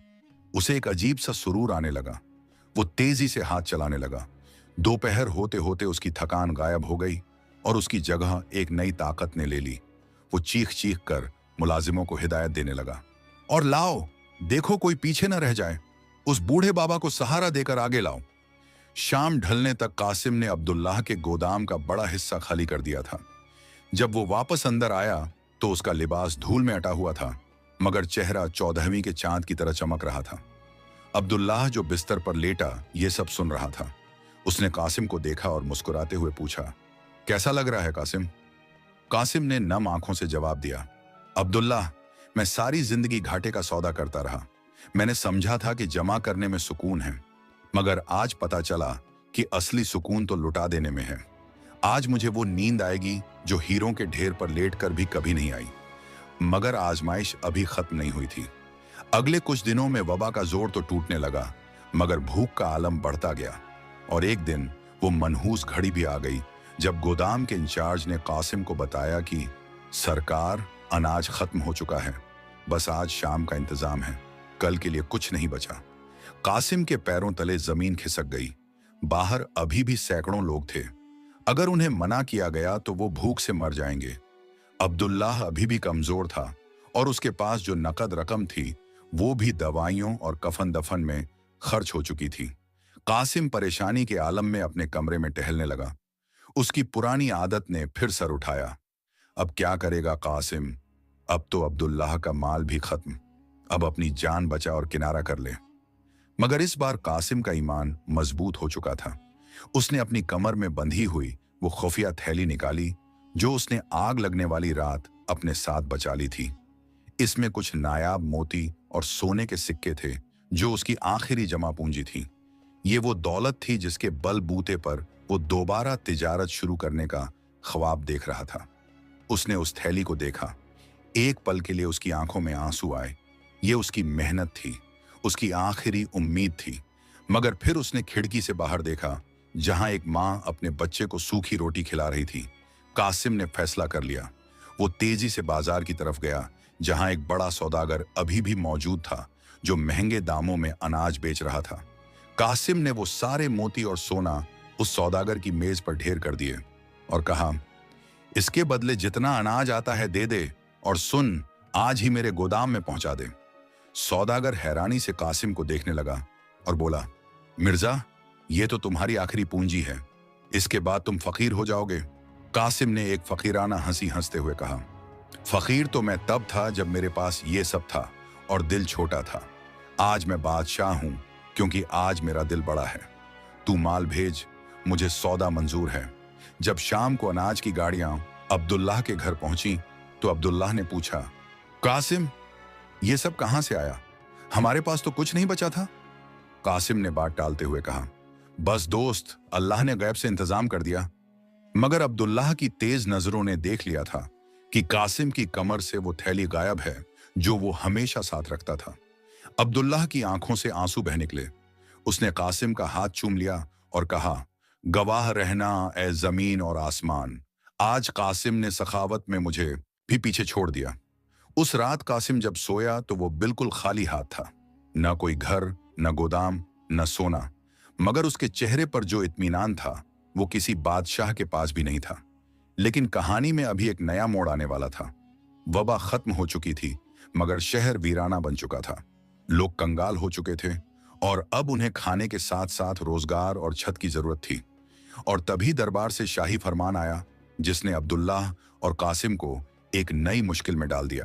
उसे एक अजीब सा सुरूर आने लगा। वो तेजी से हाथ चलाने लगा। दोपहर होते होते उसकी थकान गायब हो गई और उसकी जगह एक नई ताकत ने ले ली। वो चीख चीख कर मुलाजिमों को हिदायत देने लगा, और लाओ, देखो कोई पीछे न रह जाए, उस बूढ़े बाबा को सहारा देकर आगे लाओ। शाम ढलने तक कासिम ने अब्दुल्लाह के गोदाम का बड़ा हिस्सा खाली कर दिया था। जब वो वापस अंदर आया तो उसका लिबास धूल में अटा हुआ था, मगर चेहरा 14वीं के चांद की तरह चमक रहा था। अब्दुल्लाह जो बिस्तर पर लेटा ये सब सुन रहा था। उसने कासिम को देखा और मुस्कुराते हुए पूछा, कैसा लग रहा है कासिम? कासिम ने नम आंखों से जवाब दिया, अब्दुल्लाह, मैं सारी जिंदगी घाटे का सौदा करता रहा। मैंने समझा था कि जमा करने में सुकून है, मगर आज पता चला कि असली सुकून तो लुटा देने में है। आज मुझे वो नींद आएगी जो हीरों के ढेर पर लेटकर भी कभी नहीं आई। मगर आजमाइश अभी खत्म नहीं हुई थी। अगले कुछ दिनों में वबा का जोर तो टूटने लगा, मगर भूख का आलम बढ़ता गया। और एक दिन वो मनहूस घड़ी भी आ गई जब गोदाम के इंचार्ज ने कासिम को बताया कि सरकार, अनाज खत्म हो चुका है। बस आज शाम का इंतजाम है, कल के लिए कुछ नहीं बचा। कासिम के पैरों तले जमीन खिसक गई। बाहर अभी भी सैकड़ों लोग थे। अगर उन्हें मना किया गया तो वो भूख से मर जाएंगे। अब्दुल्लाह अभी भी कमजोर था और उसके पास जो नकद रकम थी वो भी दवाइयों और कफन दफन में खर्च हो चुकी थी। कासिम परेशानी के आलम में अपने कमरे में टहलने लगा। उसकी पुरानी आदत ने फिर सर उठाया। अब क्या करेगा कासिम? अब तो अब्दुल्लाह का माल भी खत्म। अब अपनी जान बचा और किनारा कर ले। मगर इस बार कासिम का ईमान मजबूत हो चुका था। उसने अपनी कमर में बंधी हुई वो खुफिया थैली निकाली जो उसने आग लगने वाली रात अपने साथ बचा ली थी। इसमें कुछ नायाब मोती और सोने के सिक्के थे जो उसकी आखिरी जमा पूंजी थी। ये वो दौलत थी जिसके बल बूते पर वो दोबारा तिजारत शुरू करने का ख्वाब देख रहा था। उसने उस थैली को देखा। एक पल के लिए उसकी आंखों में आंसू आए। ये उसकी मेहनत थी, उसकी आखिरी उम्मीद थी। मगर फिर उसने खिड़की से बाहर देखा जहां एक मां अपने बच्चे को सूखी रोटी खिला रही थी। कासिम ने फैसला कर लिया। वो तेजी से बाजार की तरफ गया जहां एक बड़ा सौदागर अभी भी मौजूद था जो महंगे दामों में अनाज बेच रहा था। कासिम ने वो सारे मोती और सोना उस सौदागर की मेज पर ढेर कर दिए और कहा, इसके बदले जितना अनाज आता है दे दे, और सुन, आज ही मेरे गोदाम में पहुंचा दे। सौदागर हैरानी से कासिम को देखने लगा और बोला, मिर्जा, ये तो तुम्हारी आखिरी पूंजी है, इसके बाद तुम फकीर हो जाओगे। कासिम ने एक फकीराना हंसी हंसते हुए कहा, फकीर तो मैं तब था जब मेरे पास ये सब था और दिल छोटा था। आज मैं बादशाह हूं क्योंकि आज मेरा दिल बड़ा है। तू माल भेज, मुझे सौदा मंजूर है। जब शाम को अनाज की गाड़ियां अब्दुल्लाह के घर पहुंची तो अब्दुल्लाह ने पूछा, कासिम, ये सब कहां से आया? हमारे पास तो कुछ नहीं बचा था। कासिम ने बात टालते हुए कहा, बस दोस्त, अल्लाह ने गैब से इंतजाम कर दिया। मगर अब्दुल्लाह की तेज नजरों ने देख लिया था कि कासिम की कमर से वो थैली गायब है जो वो हमेशा साथ रखता था। अब्दुल्लाह की आंखों से आंसू बह निकले। उसने कासिम का हाथ चूम लिया और कहा, गवाह रहना ए जमीन और आसमान, आज कासिम ने सखावत में मुझे भी पीछे छोड़ दिया। उस रात कासिम जब सोया तो वो बिल्कुल खाली हाथ था। न कोई घर, न गोदाम, न सोना। मगर उसके चेहरे पर जो इत्मीनान था वो किसी बादशाह के पास भी नहीं था। लेकिन कहानी में अभी एक नया मोड़ आने वाला था। वबा खत्म हो चुकी थी मगर शहर वीराना बन चुका था। लोग कंगाल हो चुके थे और अब उन्हें खाने के साथ साथ रोजगार और छत की जरूरत थी। और तभी दरबार से शाही फरमान आया जिसने अब्दुल्लाह और कासिम को एक नई मुश्किल में डाल दिया।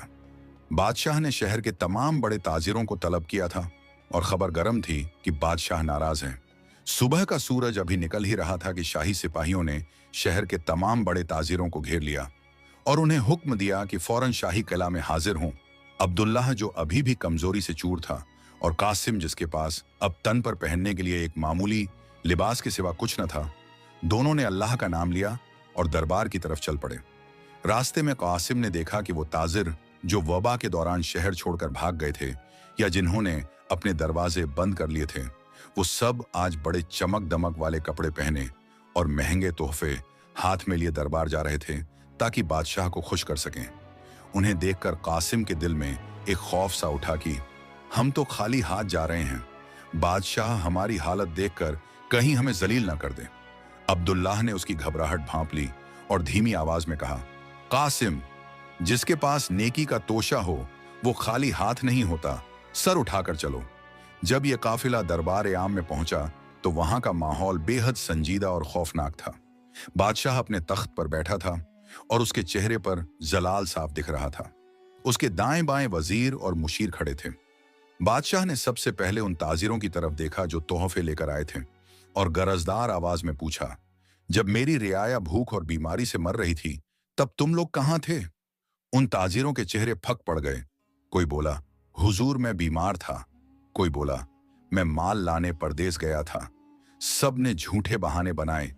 बादशाह ने शहर के तमाम बड़े ताजिरों को तलब किया था और खबर गर्म थी कि बादशाह नाराज है। सुबह का सूरज अभी निकल ही रहा था कि शाही सिपाहियों ने शहर के तमाम बड़े ताजिरों को घेर लिया और उन्हें हुक्म दिया कि फौरन शाही किला में हाजिर हों। अब्दुल्लाह, जो अभी भी कमजोरी से चूर था, और कासिम, जिसके पास अब तन पर पहनने के लिए एक मामूली लिबास के सिवा कुछ न था, दोनों ने अल्लाह का नाम लिया और दरबार की तरफ चल पड़े। रास्ते में कासिम ने देखा कि वो ताजिर जो वबा के दौरान शहर छोड़कर भाग गए थे या जिन्होंने अपने दरवाजे बंद कर लिए थे, वो सब आज बड़े चमक दमक वाले कपड़े पहने और महंगे तोहफे हाथ में लिए दरबार जा रहे थे ताकि बादशाह को खुश कर सकें। उन्हें देखकर कासिम के दिल में एक खौफ सा उठा कि हम तो खाली हाथ जा रहे हैं, बादशाह हमारी हालत देखकर कहीं हमें जलील ना कर दे। अब्दुल्लाह ने उसकी घबराहट भांप ली और धीमी आवाज में कहा, कासिम, जिसके पास नेकी का तोशा हो वो खाली हाथ नहीं होता, सर उठाकर चलो। जब यह काफिला दरबार आम में पहुंचा तो वहां का माहौल बेहद संजीदा और खौफनाक था। बादशाह अपने तख्त पर बैठा था और उसके चेहरे पर जलाल साफ दिख रहा था। उसके दाएं बाएं वजीर और मुशीर खड़े थे। बादशाह ने सबसे पहले उन ताजिरों की तरफ देखा जो तोहफे लेकर आए थे और गरजदार आवाज में पूछा, जब मेरी रियाया भूख और बीमारी से मर रही थी तब तुम लोग कहां थे? उन ताजिरों के चेहरे फक पड़ गए। कोई बोला, हुजूर मैं बीमार था। कोई बोला, मैं माल लाने परदेस गया था। सब ने झूठे बहाने बनाए।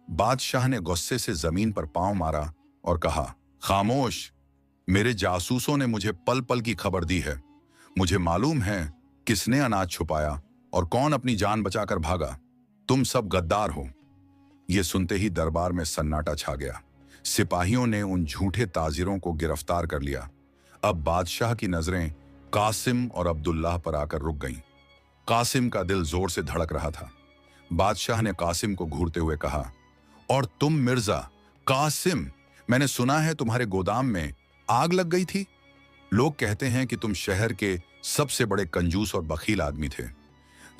बादशाह ने गुस्से से जमीन पर पांव मारा और कहा, खामोश, मेरे जासूसों ने मुझे पल पल की खबर दी है। मुझे मालूम है किसने अनाज छुपाया और कौन अपनी जान बचाकर भागा। तुम सब गद्दार हो। ये सुनते ही दरबार में सन्नाटा छा गया। सिपाहियों ने उन झूठे ताजिरों को गिरफ्तार कर लिया। अब बादशाह की नजरें कासिम और अब्दुल्लाह पर आकर रुक गईं। कासिम का दिल जोर से धड़क रहा था। बादशाह ने कासिम को घूरते हुए कहा, और तुम मिर्जा कासिम, मैंने सुना है तुम्हारे गोदाम में आग लग गई थी। लोग कहते हैं कि तुम शहर के सबसे बड़े कंजूस और बखील आदमी थे।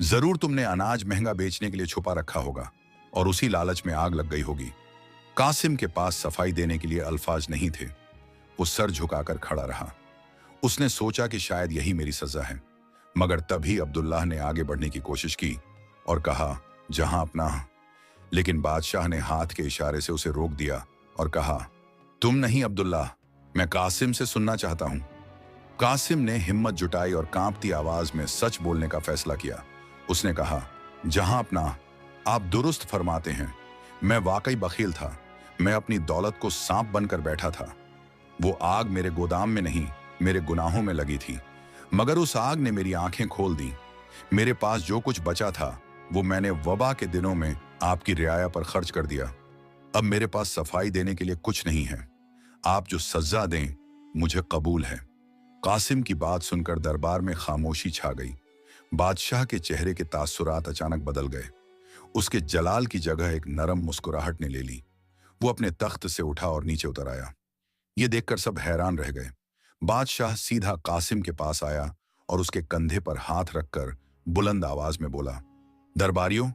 जरूर तुमने अनाज महंगा बेचने के लिए छुपा रखा होगा और उसी लालच में आग लग गई होगी। कासिम के पास सफाई देने के लिए अल्फाज नहीं थे। वो सर झुकाकर खड़ा रहा। उसने सोचा कि शायद यही मेरी सजा है, मगर तभी अब्दुल्लाह ने आगे बढ़ने की कोशिश की और कहा, जहां अपना। लेकिन बादशाह ने हाथ के इशारे से उसे रोक दिया और कहा, तुम नहीं अब्दुल्लाह, मैं कासिम से सुनना चाहता हूं। कासिम ने हिम्मत जुटाई और कांपती आवाज में सच बोलने का फैसला किया। उसने कहा, जहां अपना, आप दुरुस्त फरमाते हैं। मैं वाकई बखील था। मैं अपनी दौलत को सांप बनकर बैठा था। वो आग मेरे गोदाम में नहीं, मेरे गुनाहों में लगी थी, मगर उस आग ने मेरी आंखें खोल दी। मेरे पास जो कुछ बचा था वो मैंने वबा के दिनों में आपकी रियाया पर खर्च कर दिया। अब मेरे पास सफाई देने के लिए कुछ नहीं है। आप जो सजा दें मुझे कबूल है। कासिम की बात सुनकर दरबार में खामोशी छा गई। बादशाह के चेहरे के तासुरात अचानक बदल गए। उसके जलाल की जगह एक नरम मुस्कुराहट ने ले ली। वो अपने तख्त से उठा और नीचे उतर आया। ये देखकर सब हैरान रह गए। बादशाह सीधा कासिम के पास आया और उसके कंधे पर हाथ रखकर बुलंद आवाज में बोला, दरबारियों,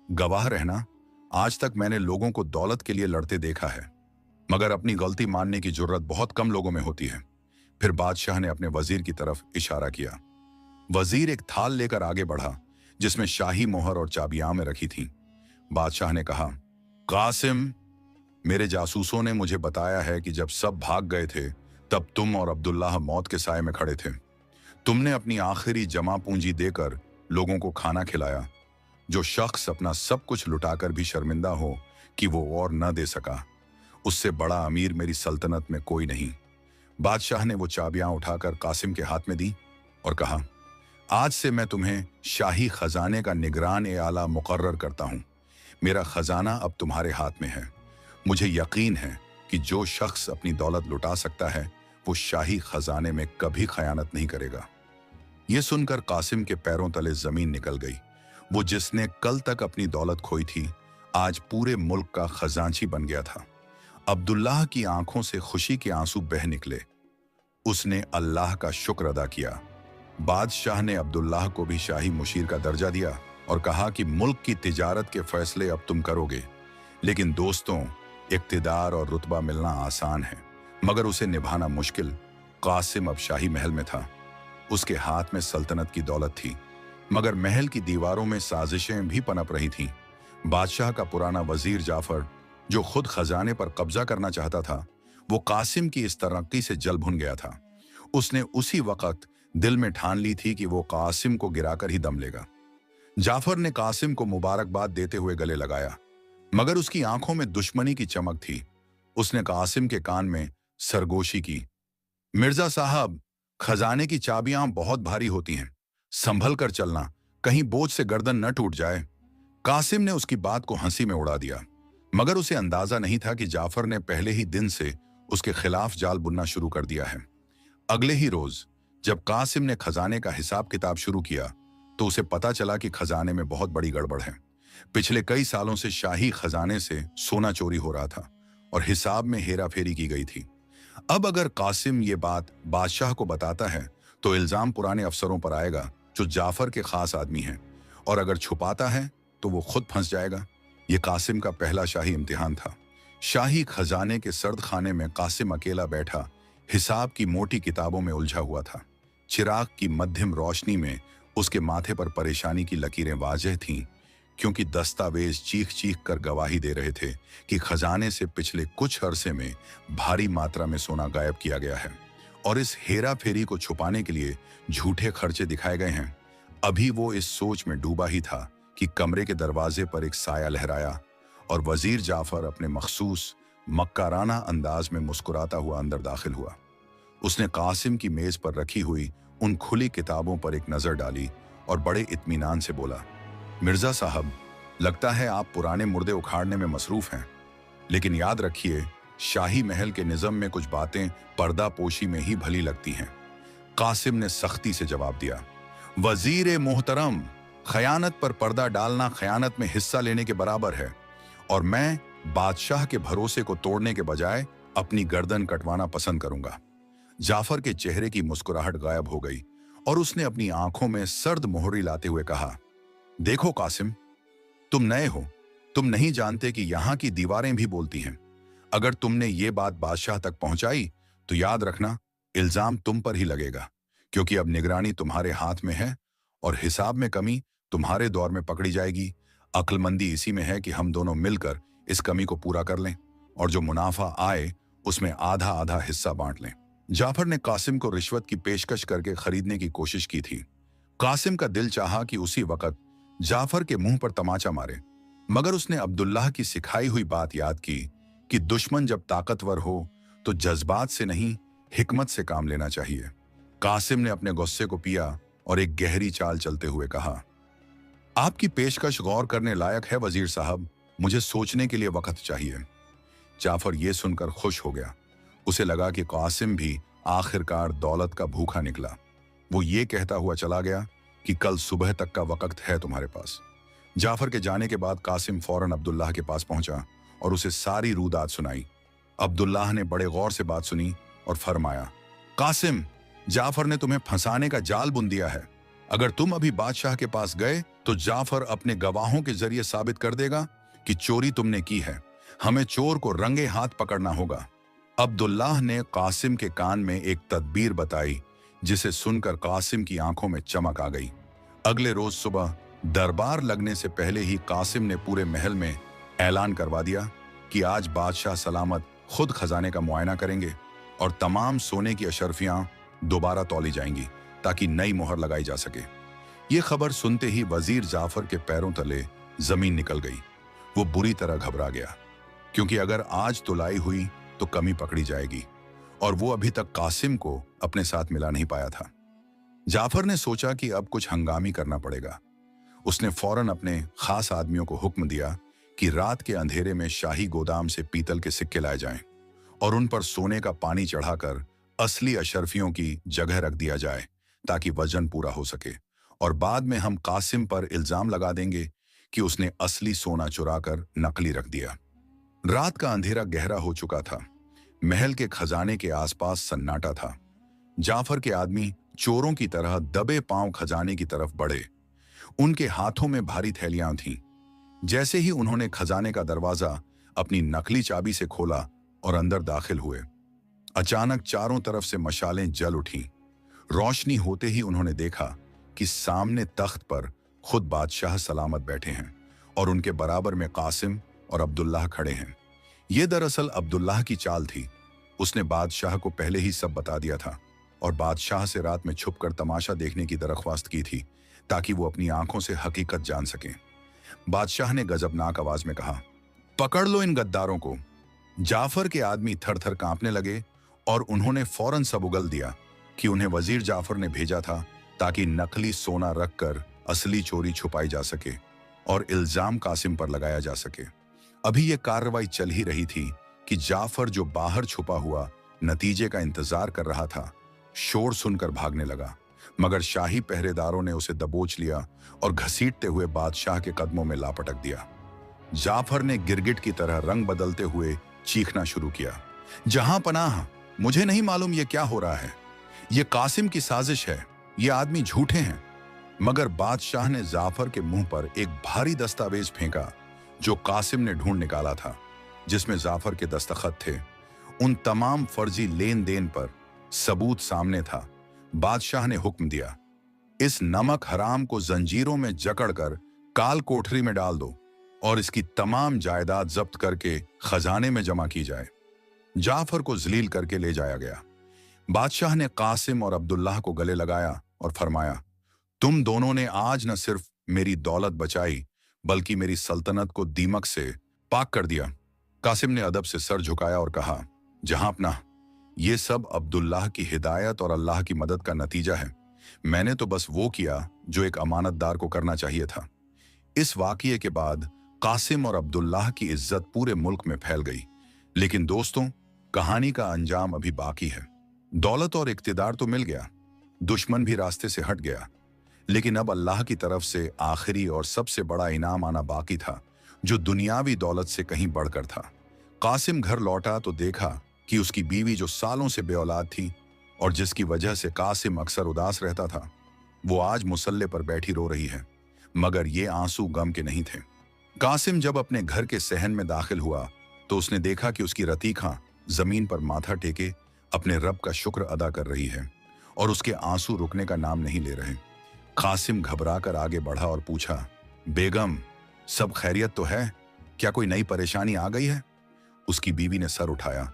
गवाह रहना, आज तक मैंने लोगों को दौलत के लिए लड़ते देखा है, मगर अपनी गलती मानने की जुर्रत बहुत कम लोगों में होती है। फिर बादशाह ने अपने वजीर की तरफ इशारा किया। वजीर एक थाल लेकर आगे बढ़ा जिसमें शाही मोहर और चाबियां में रखी थीं। बादशाह ने कहा, कासिम, मेरे जासूसों ने मुझे बताया है कि जब सब भाग गए थे तब तुम और अब्दुल्लाह मौत के साए में खड़े थे। तुमने अपनी आखिरी जमा पूंजी देकर लोगों को खाना खिलाया। जो शख्स अपना सब कुछ लुटाकर भी शर्मिंदा हो कि वो और न दे सका, उससे बड़ा अमीर मेरी सल्तनत में कोई नहीं। बादशाह ने वो चाबियां उठाकर कासिम के हाथ में दी और कहा, आज से मैं तुम्हें शाही खजाने का निगरान ए आला मुकर्रर करता हूं। मेरा खजाना अब तुम्हारे हाथ में है। मुझे यकीन है कि जो शख्स अपनी दौलत लुटा सकता है वो शाही खजाने में कभी खयानत नहीं करेगा। यह सुनकर कासिम के पैरों तले जमीन निकल गई। वो जिसने कल तक अपनी दौलत खोई थी, आज पूरे मुल्क का खजांची बन गया था। अब्दुल्लाह की आंखों से खुशी के आंसू बह निकले। उसने अल्लाह का शुक्र अदा किया। बादशाह ने अब्दुल्लाह को भी शाही मुशीर का दर्जा दिया और कहा कि मुल्क की तिजारत के फैसले अब तुम करोगे। लेकिन दोस्तों, इक्तिदार और रुतबा मिलना आसान है, मगर उसे निभाना मुश्किल। कासिम अब शाही महल में था। उसके हाथ में सल्तनत की दौलत थी, मगर महल की दीवारों में साजिशें भी पनप रही थीं। बादशाह का पुराना वजीर जाफर, जो खुद खजाने पर कब्जा करना चाहता था, वो कासिम की इस तरक्की से जल भुन गया था। उसने उसी वक्त दिल में ठान ली थी कि वो कासिम को गिराकर ही दम लेगा। जाफर ने कासिम को मुबारकबाद देते हुए गले लगाया, मगर उसकी आंखों में दुश्मनी की चमक थी। उसने कासिम के कान में सरगोशी की, मिर्जा साहब, खजाने की चाबियां बहुत भारी होती हैं, संभल कर चलना, कहीं बोझ से गर्दन न टूट जाए। कासिम ने उसकी बात को हंसी में उड़ा दिया, मगर उसे अंदाजा नहीं था कि जाफर ने पहले ही दिन से उसके खिलाफ जाल बुनना शुरू कर दिया है। अगले ही रोज जब कासिम ने खजाने का हिसाब किताब शुरू किया तो उसे पता चला कि खजाने में बहुत बड़ी गड़बड़ है। पिछले कई सालों से शाही खजाने से सोना चोरी हो रहा था और हिसाब में हेरा फेरी की गई थी। अब अगर कासिम ये बात बादशाह को बताता है तो इल्जाम पुराने अफसरों पर आएगा जो जाफर के खास आदमी हैं, और अगर छुपाता है तो वो खुद फंस जाएगा। ये कासिम का पहला शाही इम्तिहान था। शाही खजाने के सर्द खाने में कासिम अकेला बैठा हिसाब की मोटी किताबों में उलझा हुआ था। चिराग की मध्यम रोशनी में उसके माथे पर परेशानी की लकीरें वाज़ेह थीं, क्योंकि दस्तावेज चीख चीख कर गवाही दे रहे थे कि खजाने से पिछले कुछ अरसे में भारी मात्रा में सोना गायब किया गया है और इस हेरा फेरी को छुपाने के लिए झूठे खर्चे दिखाए गए हैं। अभी वो इस सोच में डूबा ही था कि कमरे के दरवाजे पर एक साया लहराया और वजीर जाफर अपने मखसूस मक्काराना अंदाज में मुस्कुराता हुआ अंदर दाखिल हुआ। उसने कासिम की मेज पर रखी हुई उन खुली किताबों पर एक नजर डाली और बड़े इत्मीनान से बोला, मिर्जा साहब, लगता है आप पुराने मुर्दे उखाड़ने में मसरूफ हैं, लेकिन याद रखिए, शाही महल के निज़म में कुछ बातें पर्दा पोशी में ही भली लगती हैं। कासिम ने सख्ती से जवाब दिया, वजीर मोहतरम, खयानत पर पर्दा डालना खयानत में हिस्सा लेने के बराबर है, और मैं बादशाह के भरोसे को तोड़ने के बजाय अपनी गर्दन कटवाना पसंद करूंगा। जाफर के चेहरे की मुस्कुराहट गायब हो गई और उसने अपनी आंखों में सर्द मोहरी लाते हुए कहा, देखो कासिम, तुम नए हो, तुम नहीं जानते कि यहां की दीवारें भी बोलती हैं। अगर तुमने ये बात बादशाह तक पहुंचाई तो याद रखना, इल्जाम तुम पर ही लगेगा, क्योंकि अब निगरानी तुम्हारे हाथ में है और हिसाब में कमी तुम्हारे दौर में पकड़ी जाएगी। अक्लमंदी इसी में है कि हम दोनों मिलकर इस कमी को पूरा कर लें और जो मुनाफा आए उसमें आधा आधा हिस्सा बांट लें। जाफर ने कासिम को रिश्वत की पेशकश करके खरीदने की कोशिश की थी। कासिम का दिल चाहा कि उसी वक्त जाफर के मुंह पर तमाचा मारे, मगर उसने अब्दुल्लाह की सिखाई हुई बात याद की कि दुश्मन जब ताकतवर हो तो जज्बात से नहीं, हिकमत से काम लेना चाहिए। कासिम ने अपने गुस्से को पिया और एक गहरी चाल चलते हुए कहा, आपकी पेशकश गौर करने लायक है वजीर साहब, मुझे सोचने के लिए वक्त चाहिए। जाफर यह सुनकर खुश हो गया। उसे लगा कि कासिम भी आखिरकार दौलत का भूखा निकला। वो ये कहता हुआ चला गया कि कल सुबह तक का वक्त है तुम्हारे पास। जाफर के जाने के बाद कासिम फौरन अब्दुल्लाह के पास पहुंचा और उसे सारी रूदात सुनाई। अब्दुल्लाह ने बड़े गौर से बात सुनी और फरमाया, कासिम, जाफर ने तुम्हें फंसाने का जाल बुन दिया है। अगर तुम अभी बादशाह के पास गए तो जाफर अपने गवाहों के जरिए साबित कर देगा कि चोरी तुमने की है। हमें चोर को रंगे हाथ पकड़ना होगा। अब्दुल्लाह ने कासिम के कान में एक तदबीर बताई, जिसे सुनकर कासिम की आंखों में चमक आ गई। अगले रोज सुबह दरबार लगने से पहले ही कासिम ने पूरे महल में ऐलान करवा दिया कि आज बादशाह सलामत खुद खजाने का मुआयना करेंगे और तमाम सोने की अशरफियां दोबारा तौली जाएंगी ताकि नई मोहर लगाई जा सके। ये खबर सुनते ही वजीर जाफर के पैरों तले जमीन निकल गई। वो बुरी तरह घबरा गया, क्योंकि अगर आज तुलाई हुई तो कमी पकड़ी जाएगी और वो अभी तक कासिम को अपने साथ मिला नहीं पाया था। जाफर ने सोचा कि अब कुछ हंगामी करना पड़ेगा। उसने फौरन अपने खास आदमियों को हुक्म दिया कि रात के अंधेरे में शाही गोदाम से पीतल के सिक्के लाए जाएं और उन पर सोने का पानी चढ़ाकर असली अशरफियों की जगह रख दिया जाए ताकि वजन पूरा हो सके, और बाद में हम कासिम पर इल्जाम लगा देंगे कि उसने असली सोना चुराकर नकली रख दिया। रात का अंधेरा गहरा हो चुका था। महल के खजाने के आसपास सन्नाटा था। जाफर के आदमी चोरों की तरह दबे पांव खजाने की तरफ बढ़े। उनके हाथों में भारी थैलियां थीं। जैसे ही उन्होंने खजाने का दरवाजा अपनी नकली चाबी से खोला और अंदर दाखिल हुए, अचानक चारों तरफ से मशालें जल उठीं। रोशनी होते ही उन्होंने देखा कि सामने तख्त पर खुद बादशाह सलामत बैठे हैं और उनके बराबर में कासिम और अब्दुल्लाह खड़े हैं। ये दरअसल अब्दुल्लाह की चाल थी। उसने बादशाह को पहले ही सब बता दिया था और बादशाह से रात में छुपकर तमाशा देखने की दरख्वास्त की थी ताकि वो अपनी आंखों से हकीकत जान सकें। बादशाह ने गजबनाक आवाज में कहा, पकड़ लो इन गद्दारों को। जाफर के आदमी थर थर कांपने लगे और उन्होंने फौरन सब उगल दिया कि उन्हें वजीर जाफर ने भेजा था ताकि नकली सोना रखकर असली चोरी छुपाई जा सके और इल्जाम कासिम पर लगाया जा सके। अभी यह कार्रवाई चल ही रही थी कि जाफर, जो बाहर छुपा हुआ नतीजे का इंतजार कर रहा था, शोर सुनकर भागने लगा, मगर शाही पहरेदारों ने उसे दबोच लिया और घसीटते हुए बादशाह के कदमों में लापटक दिया। जाफर ने गिरगिट की तरह रंग बदलते हुए चीखना शुरू किया, जहां पनाह, मुझे नहीं मालूम ये क्या हो रहा है। ये कासिम की साजिश है, ये आदमी झूठे हैं। मगर बादशाह ने जाफर के मुंह पर एक भारी दस्तावेज फेंका जो कासिम ने ढूंढ निकाला था, जिसमें जाफर के दस्तखत थे। उन तमाम फर्जी लेन देन पर सबूत सामने था। बादशाह ने हुक्म दिया, इस नमक हराम को जंजीरों में जकड़कर काल कोठरी में डाल दो और इसकी तमाम जायदाद जब्त करके खजाने में जमा की जाए। जाफर को जलील करके ले जाया गया। बादशाह ने कासिम और अब्दुल्लाह को गले लगाया और फरमाया, तुम दोनों ने आज न सिर्फ मेरी दौलत बचाई बल्कि मेरी सल्तनत को दीमक से पाक कर दिया। कासिम ने अदब से सर झुकाया और कहा, जहांपनाह, ये सब अब्दुल्लाह की हिदायत और अल्लाह की मदद का नतीजा है। मैंने तो बस वो किया जो एक अमानतदार को करना चाहिए था। इस वाकये के बाद कासिम और अब्दुल्लाह की इज्जत पूरे मुल्क में फैल गई। लेकिन दोस्तों, कहानी का अंजाम अभी बाकी है। दौलत और इक्तिदार तो मिल गया, दुश्मन भी रास्ते से हट गया। लेकिन अब अल्लाह की तरफ से आखिरी और सबसे बड़ा इनाम आना बाकी था, जो दुनियावी दौलत से कहीं बढ़कर था। कासिम घर लौटा तो देखा कि उसकी बीवी, जो सालों से बेऔलाद थी और जिसकी वजह से कासिम अक्सर उदास रहता था, वो आज मुसल्ले पर बैठी रो रही है। मगर ये आंसू गम के नहीं थे। कासिम जब अपने घर के सहन में दाखिल हुआ तो उसने देखा कि उसकी रतीखा जमीन पर माथा टेके अपने रब का शुक्र अदा कर रही है और उसके आंसू रुकने का नाम नहीं ले रहे। कासिम घबराकर आगे बढ़ा और पूछा, बेगम, सब खैरियत तो है? क्या कोई नई परेशानी आ गई है? उसकी बीवी ने सर उठाया।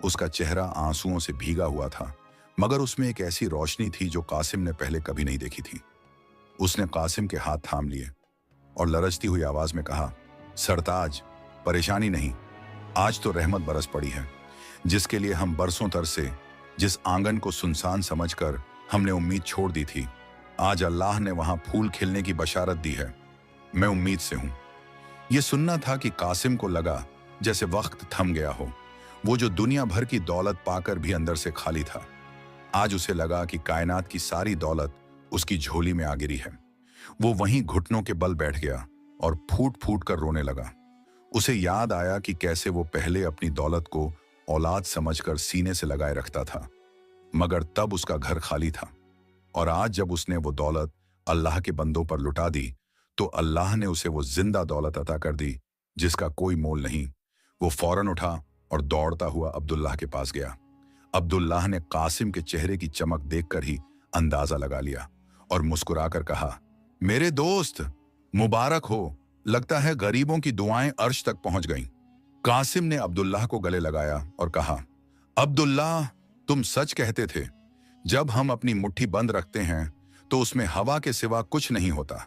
उसका चेहरा आंसुओं से भीगा हुआ था, मगर उसमें एक ऐसी रोशनी थी जो कासिम ने पहले कभी नहीं देखी थी। उसने कासिम के हाथ थाम लिए और लरजती हुई आवाज में कहा, सरताज, परेशानी नहीं, आज तो रहमत बरस पड़ी है, जिसके लिए हम बरसों तरसे, जिस आंगन को सुनसान समझकर हमने उम्मीद छोड़ दी थी, आज अल्लाह ने वहां फूल खिलने की बशारत दी है। मैं उम्मीद से हूं। यह सुनना था कि कासिम को लगा जैसे वक्त थम गया हो। वो जो दुनिया भर की दौलत पाकर भी अंदर से खाली था, आज उसे लगा कि कायनात की सारी दौलत उसकी झोली में आ गिरी है। वो वहीं घुटनों के बल बैठ गया और फूट फूट कर रोने लगा। उसे याद आया कि कैसे वो पहले अपनी दौलत को औलाद समझकर सीने से लगाए रखता था, मगर तब उसका घर खाली था। और आज जब उसने वो दौलत अल्लाह के बंदों पर लुटा दी तो अल्लाह ने उसे वो जिंदा दौलत अता कर दी जिसका कोई मोल नहीं। वो फौरन उठा और दौड़ता हुआ अब्दुल्लाह के पास गया। अब्दुल्लाह ने कासिम के चेहरे की चमक देखकर ही अंदाजा लगा लिया और मुस्कुराकर कहा, मेरे दोस्त, मुबारक हो, लगता है गरीबों की दुआएं अर्श तक पहुंच गईं। कासिम ने अब्दुल्लाह को गले लगाया और कहा, अब्दुल्लाह, तुम सच कहते थे। जब हम अपनी मुट्ठी बंद रखते हैं तो उसमें हवा के सिवा कुछ नहीं होता,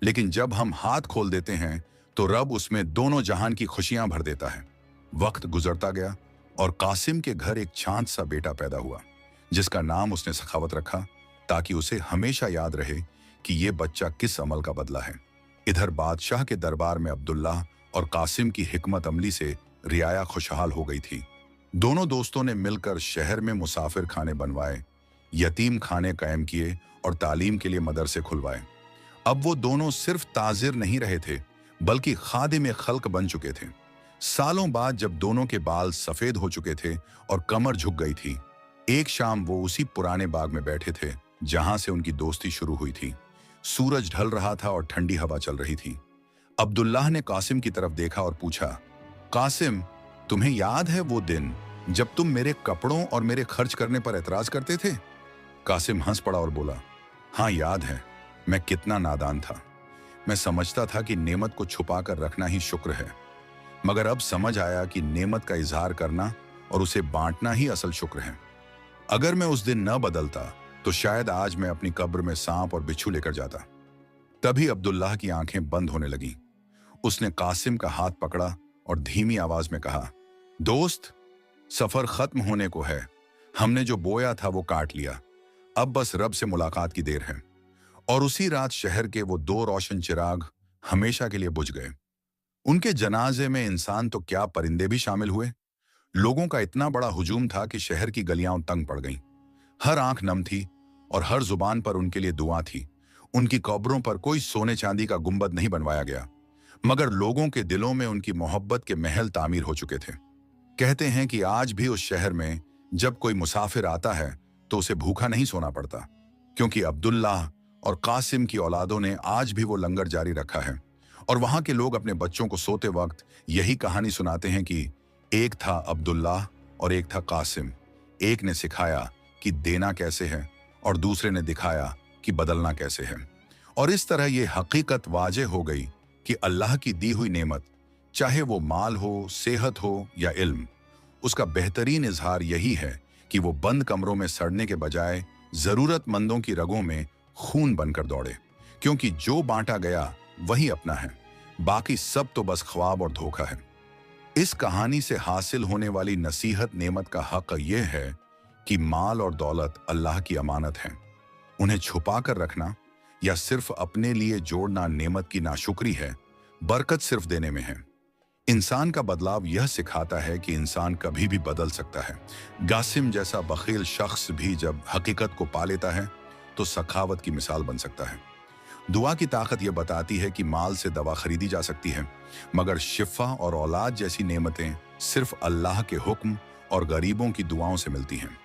लेकिन जब हम हाथ खोल देते हैं तो रब उसमें दोनों जहान की खुशियां भर देता है। वक्त गुजरता गया और कासिम के घर एक चांद सा बेटा पैदा हुआ, जिसका नाम उसने सखावत रखा, ताकि उसे हमेशा याद रहे कि ये बच्चा किस अमल का बदला है। इधर बादशाह के दरबार में अब्दुल्लाह और कासिम की हिकमत अमली से रियाया खुशहाल हो गई थी। दोनों दोस्तों ने मिलकर शहर में मुसाफिर खाने बनवाए, यतीम खाने कायम किए और तालीम के लिए मदरसे खुलवाए। अब वो दोनों सिर्फ ताजिर नहीं रहे थे, बल्कि खादिम खल्क बन चुके थे। सालों बाद जब दोनों के बाल सफेद हो चुके थे और कमर झुक गई थी, एक शाम वो उसी पुराने बाग में बैठे थे जहां से उनकी दोस्ती शुरू हुई थी। सूरज ढल रहा था और ठंडी हवा चल रही थी। अब्दुल्लाह ने कासिम की तरफ देखा और पूछा, कासिम, तुम्हें याद है वो दिन जब तुम मेरे कपड़ों और मेरे खर्च करने पर एतराज करते थे? कासिम हंस पड़ा और बोला, हाँ याद है, मैं कितना नादान था। मैं समझता था कि नेमत को छुपा कर रखना ही शुक्र है, मगर अब समझ आया कि नेमत का इजहार करना और उसे बांटना ही असल शुक्र है। अगर मैं उस दिन न बदलता तो शायद आज मैं अपनी कब्र में सांप और बिच्छू लेकर जाता। तभी अब्दुल्लाह की आंखें बंद होने लगीं। उसने कासिम का हाथ पकड़ा और धीमी आवाज में कहा, दोस्त, सफर खत्म होने को है। हमने जो बोया था वो काट लिया, अब बस रब से मुलाकात की देर है। और उसी रात शहर के वो दो रोशन चिराग हमेशा के लिए बुझ गए। उनके जनाजे में इंसान तो क्या, परिंदे भी शामिल हुए। लोगों का इतना बड़ा हुजूम था कि शहर की गलियां तंग पड़ गईं। हर आंख नम थी और हर जुबान पर उनके लिए दुआ थी। उनकी कब्रों पर कोई सोने चांदी का गुंबद नहीं बनवाया गया, मगर लोगों के दिलों में उनकी मोहब्बत के महल तामीर हो चुके थे। कहते हैं कि आज भी उस शहर में जब कोई मुसाफिर आता है तो उसे भूखा नहीं सोना पड़ता, क्योंकि अब्दुल्लाह और कासिम की औलादों ने आज भी वो लंगर जारी रखा है। और वहां के लोग अपने बच्चों को सोते वक्त यही कहानी सुनाते हैं कि एक था अब्दुल्लाह और एक था कासिम। एक ने सिखाया कि देना कैसे है और दूसरे ने दिखाया कि बदलना कैसे है। और इस तरह ये हकीकत वाजे हो गई कि अल्लाह की दी हुई नेमत, चाहे वो माल हो, सेहत हो या इल्म, उसका बेहतरीन इजहार यही है कि वो बंद कमरों में सड़ने के बजाय जरूरतमंदों की रगों में खून बनकर दौड़े, क्योंकि जो बांटा गया वही अपना है, बाकी सब तो बस ख्वाब और धोखा है। इस कहानी से हासिल होने वाली नसीहत नेमत का हक यह है कि माल और दौलत अल्लाह की अमानत है। उन्हें छुपा कर रखना या सिर्फ अपने लिए जोड़ना नेमत की नाशुक्री है। बरकत सिर्फ देने में है। इंसान का बदलाव यह सिखाता है कि इंसान कभी भी बदल सकता है। कासिम जैसा बखील शख्स भी जब हकीकत को पा लेता है तो सखावत की मिसाल बन सकता है। दुआ की ताकत यह बताती है कि माल से दवा खरीदी जा सकती है, मगर शिफा और औलाद जैसी नेमतें सिर्फ अल्लाह के हुक्म और गरीबों की दुआओं से मिलती हैं।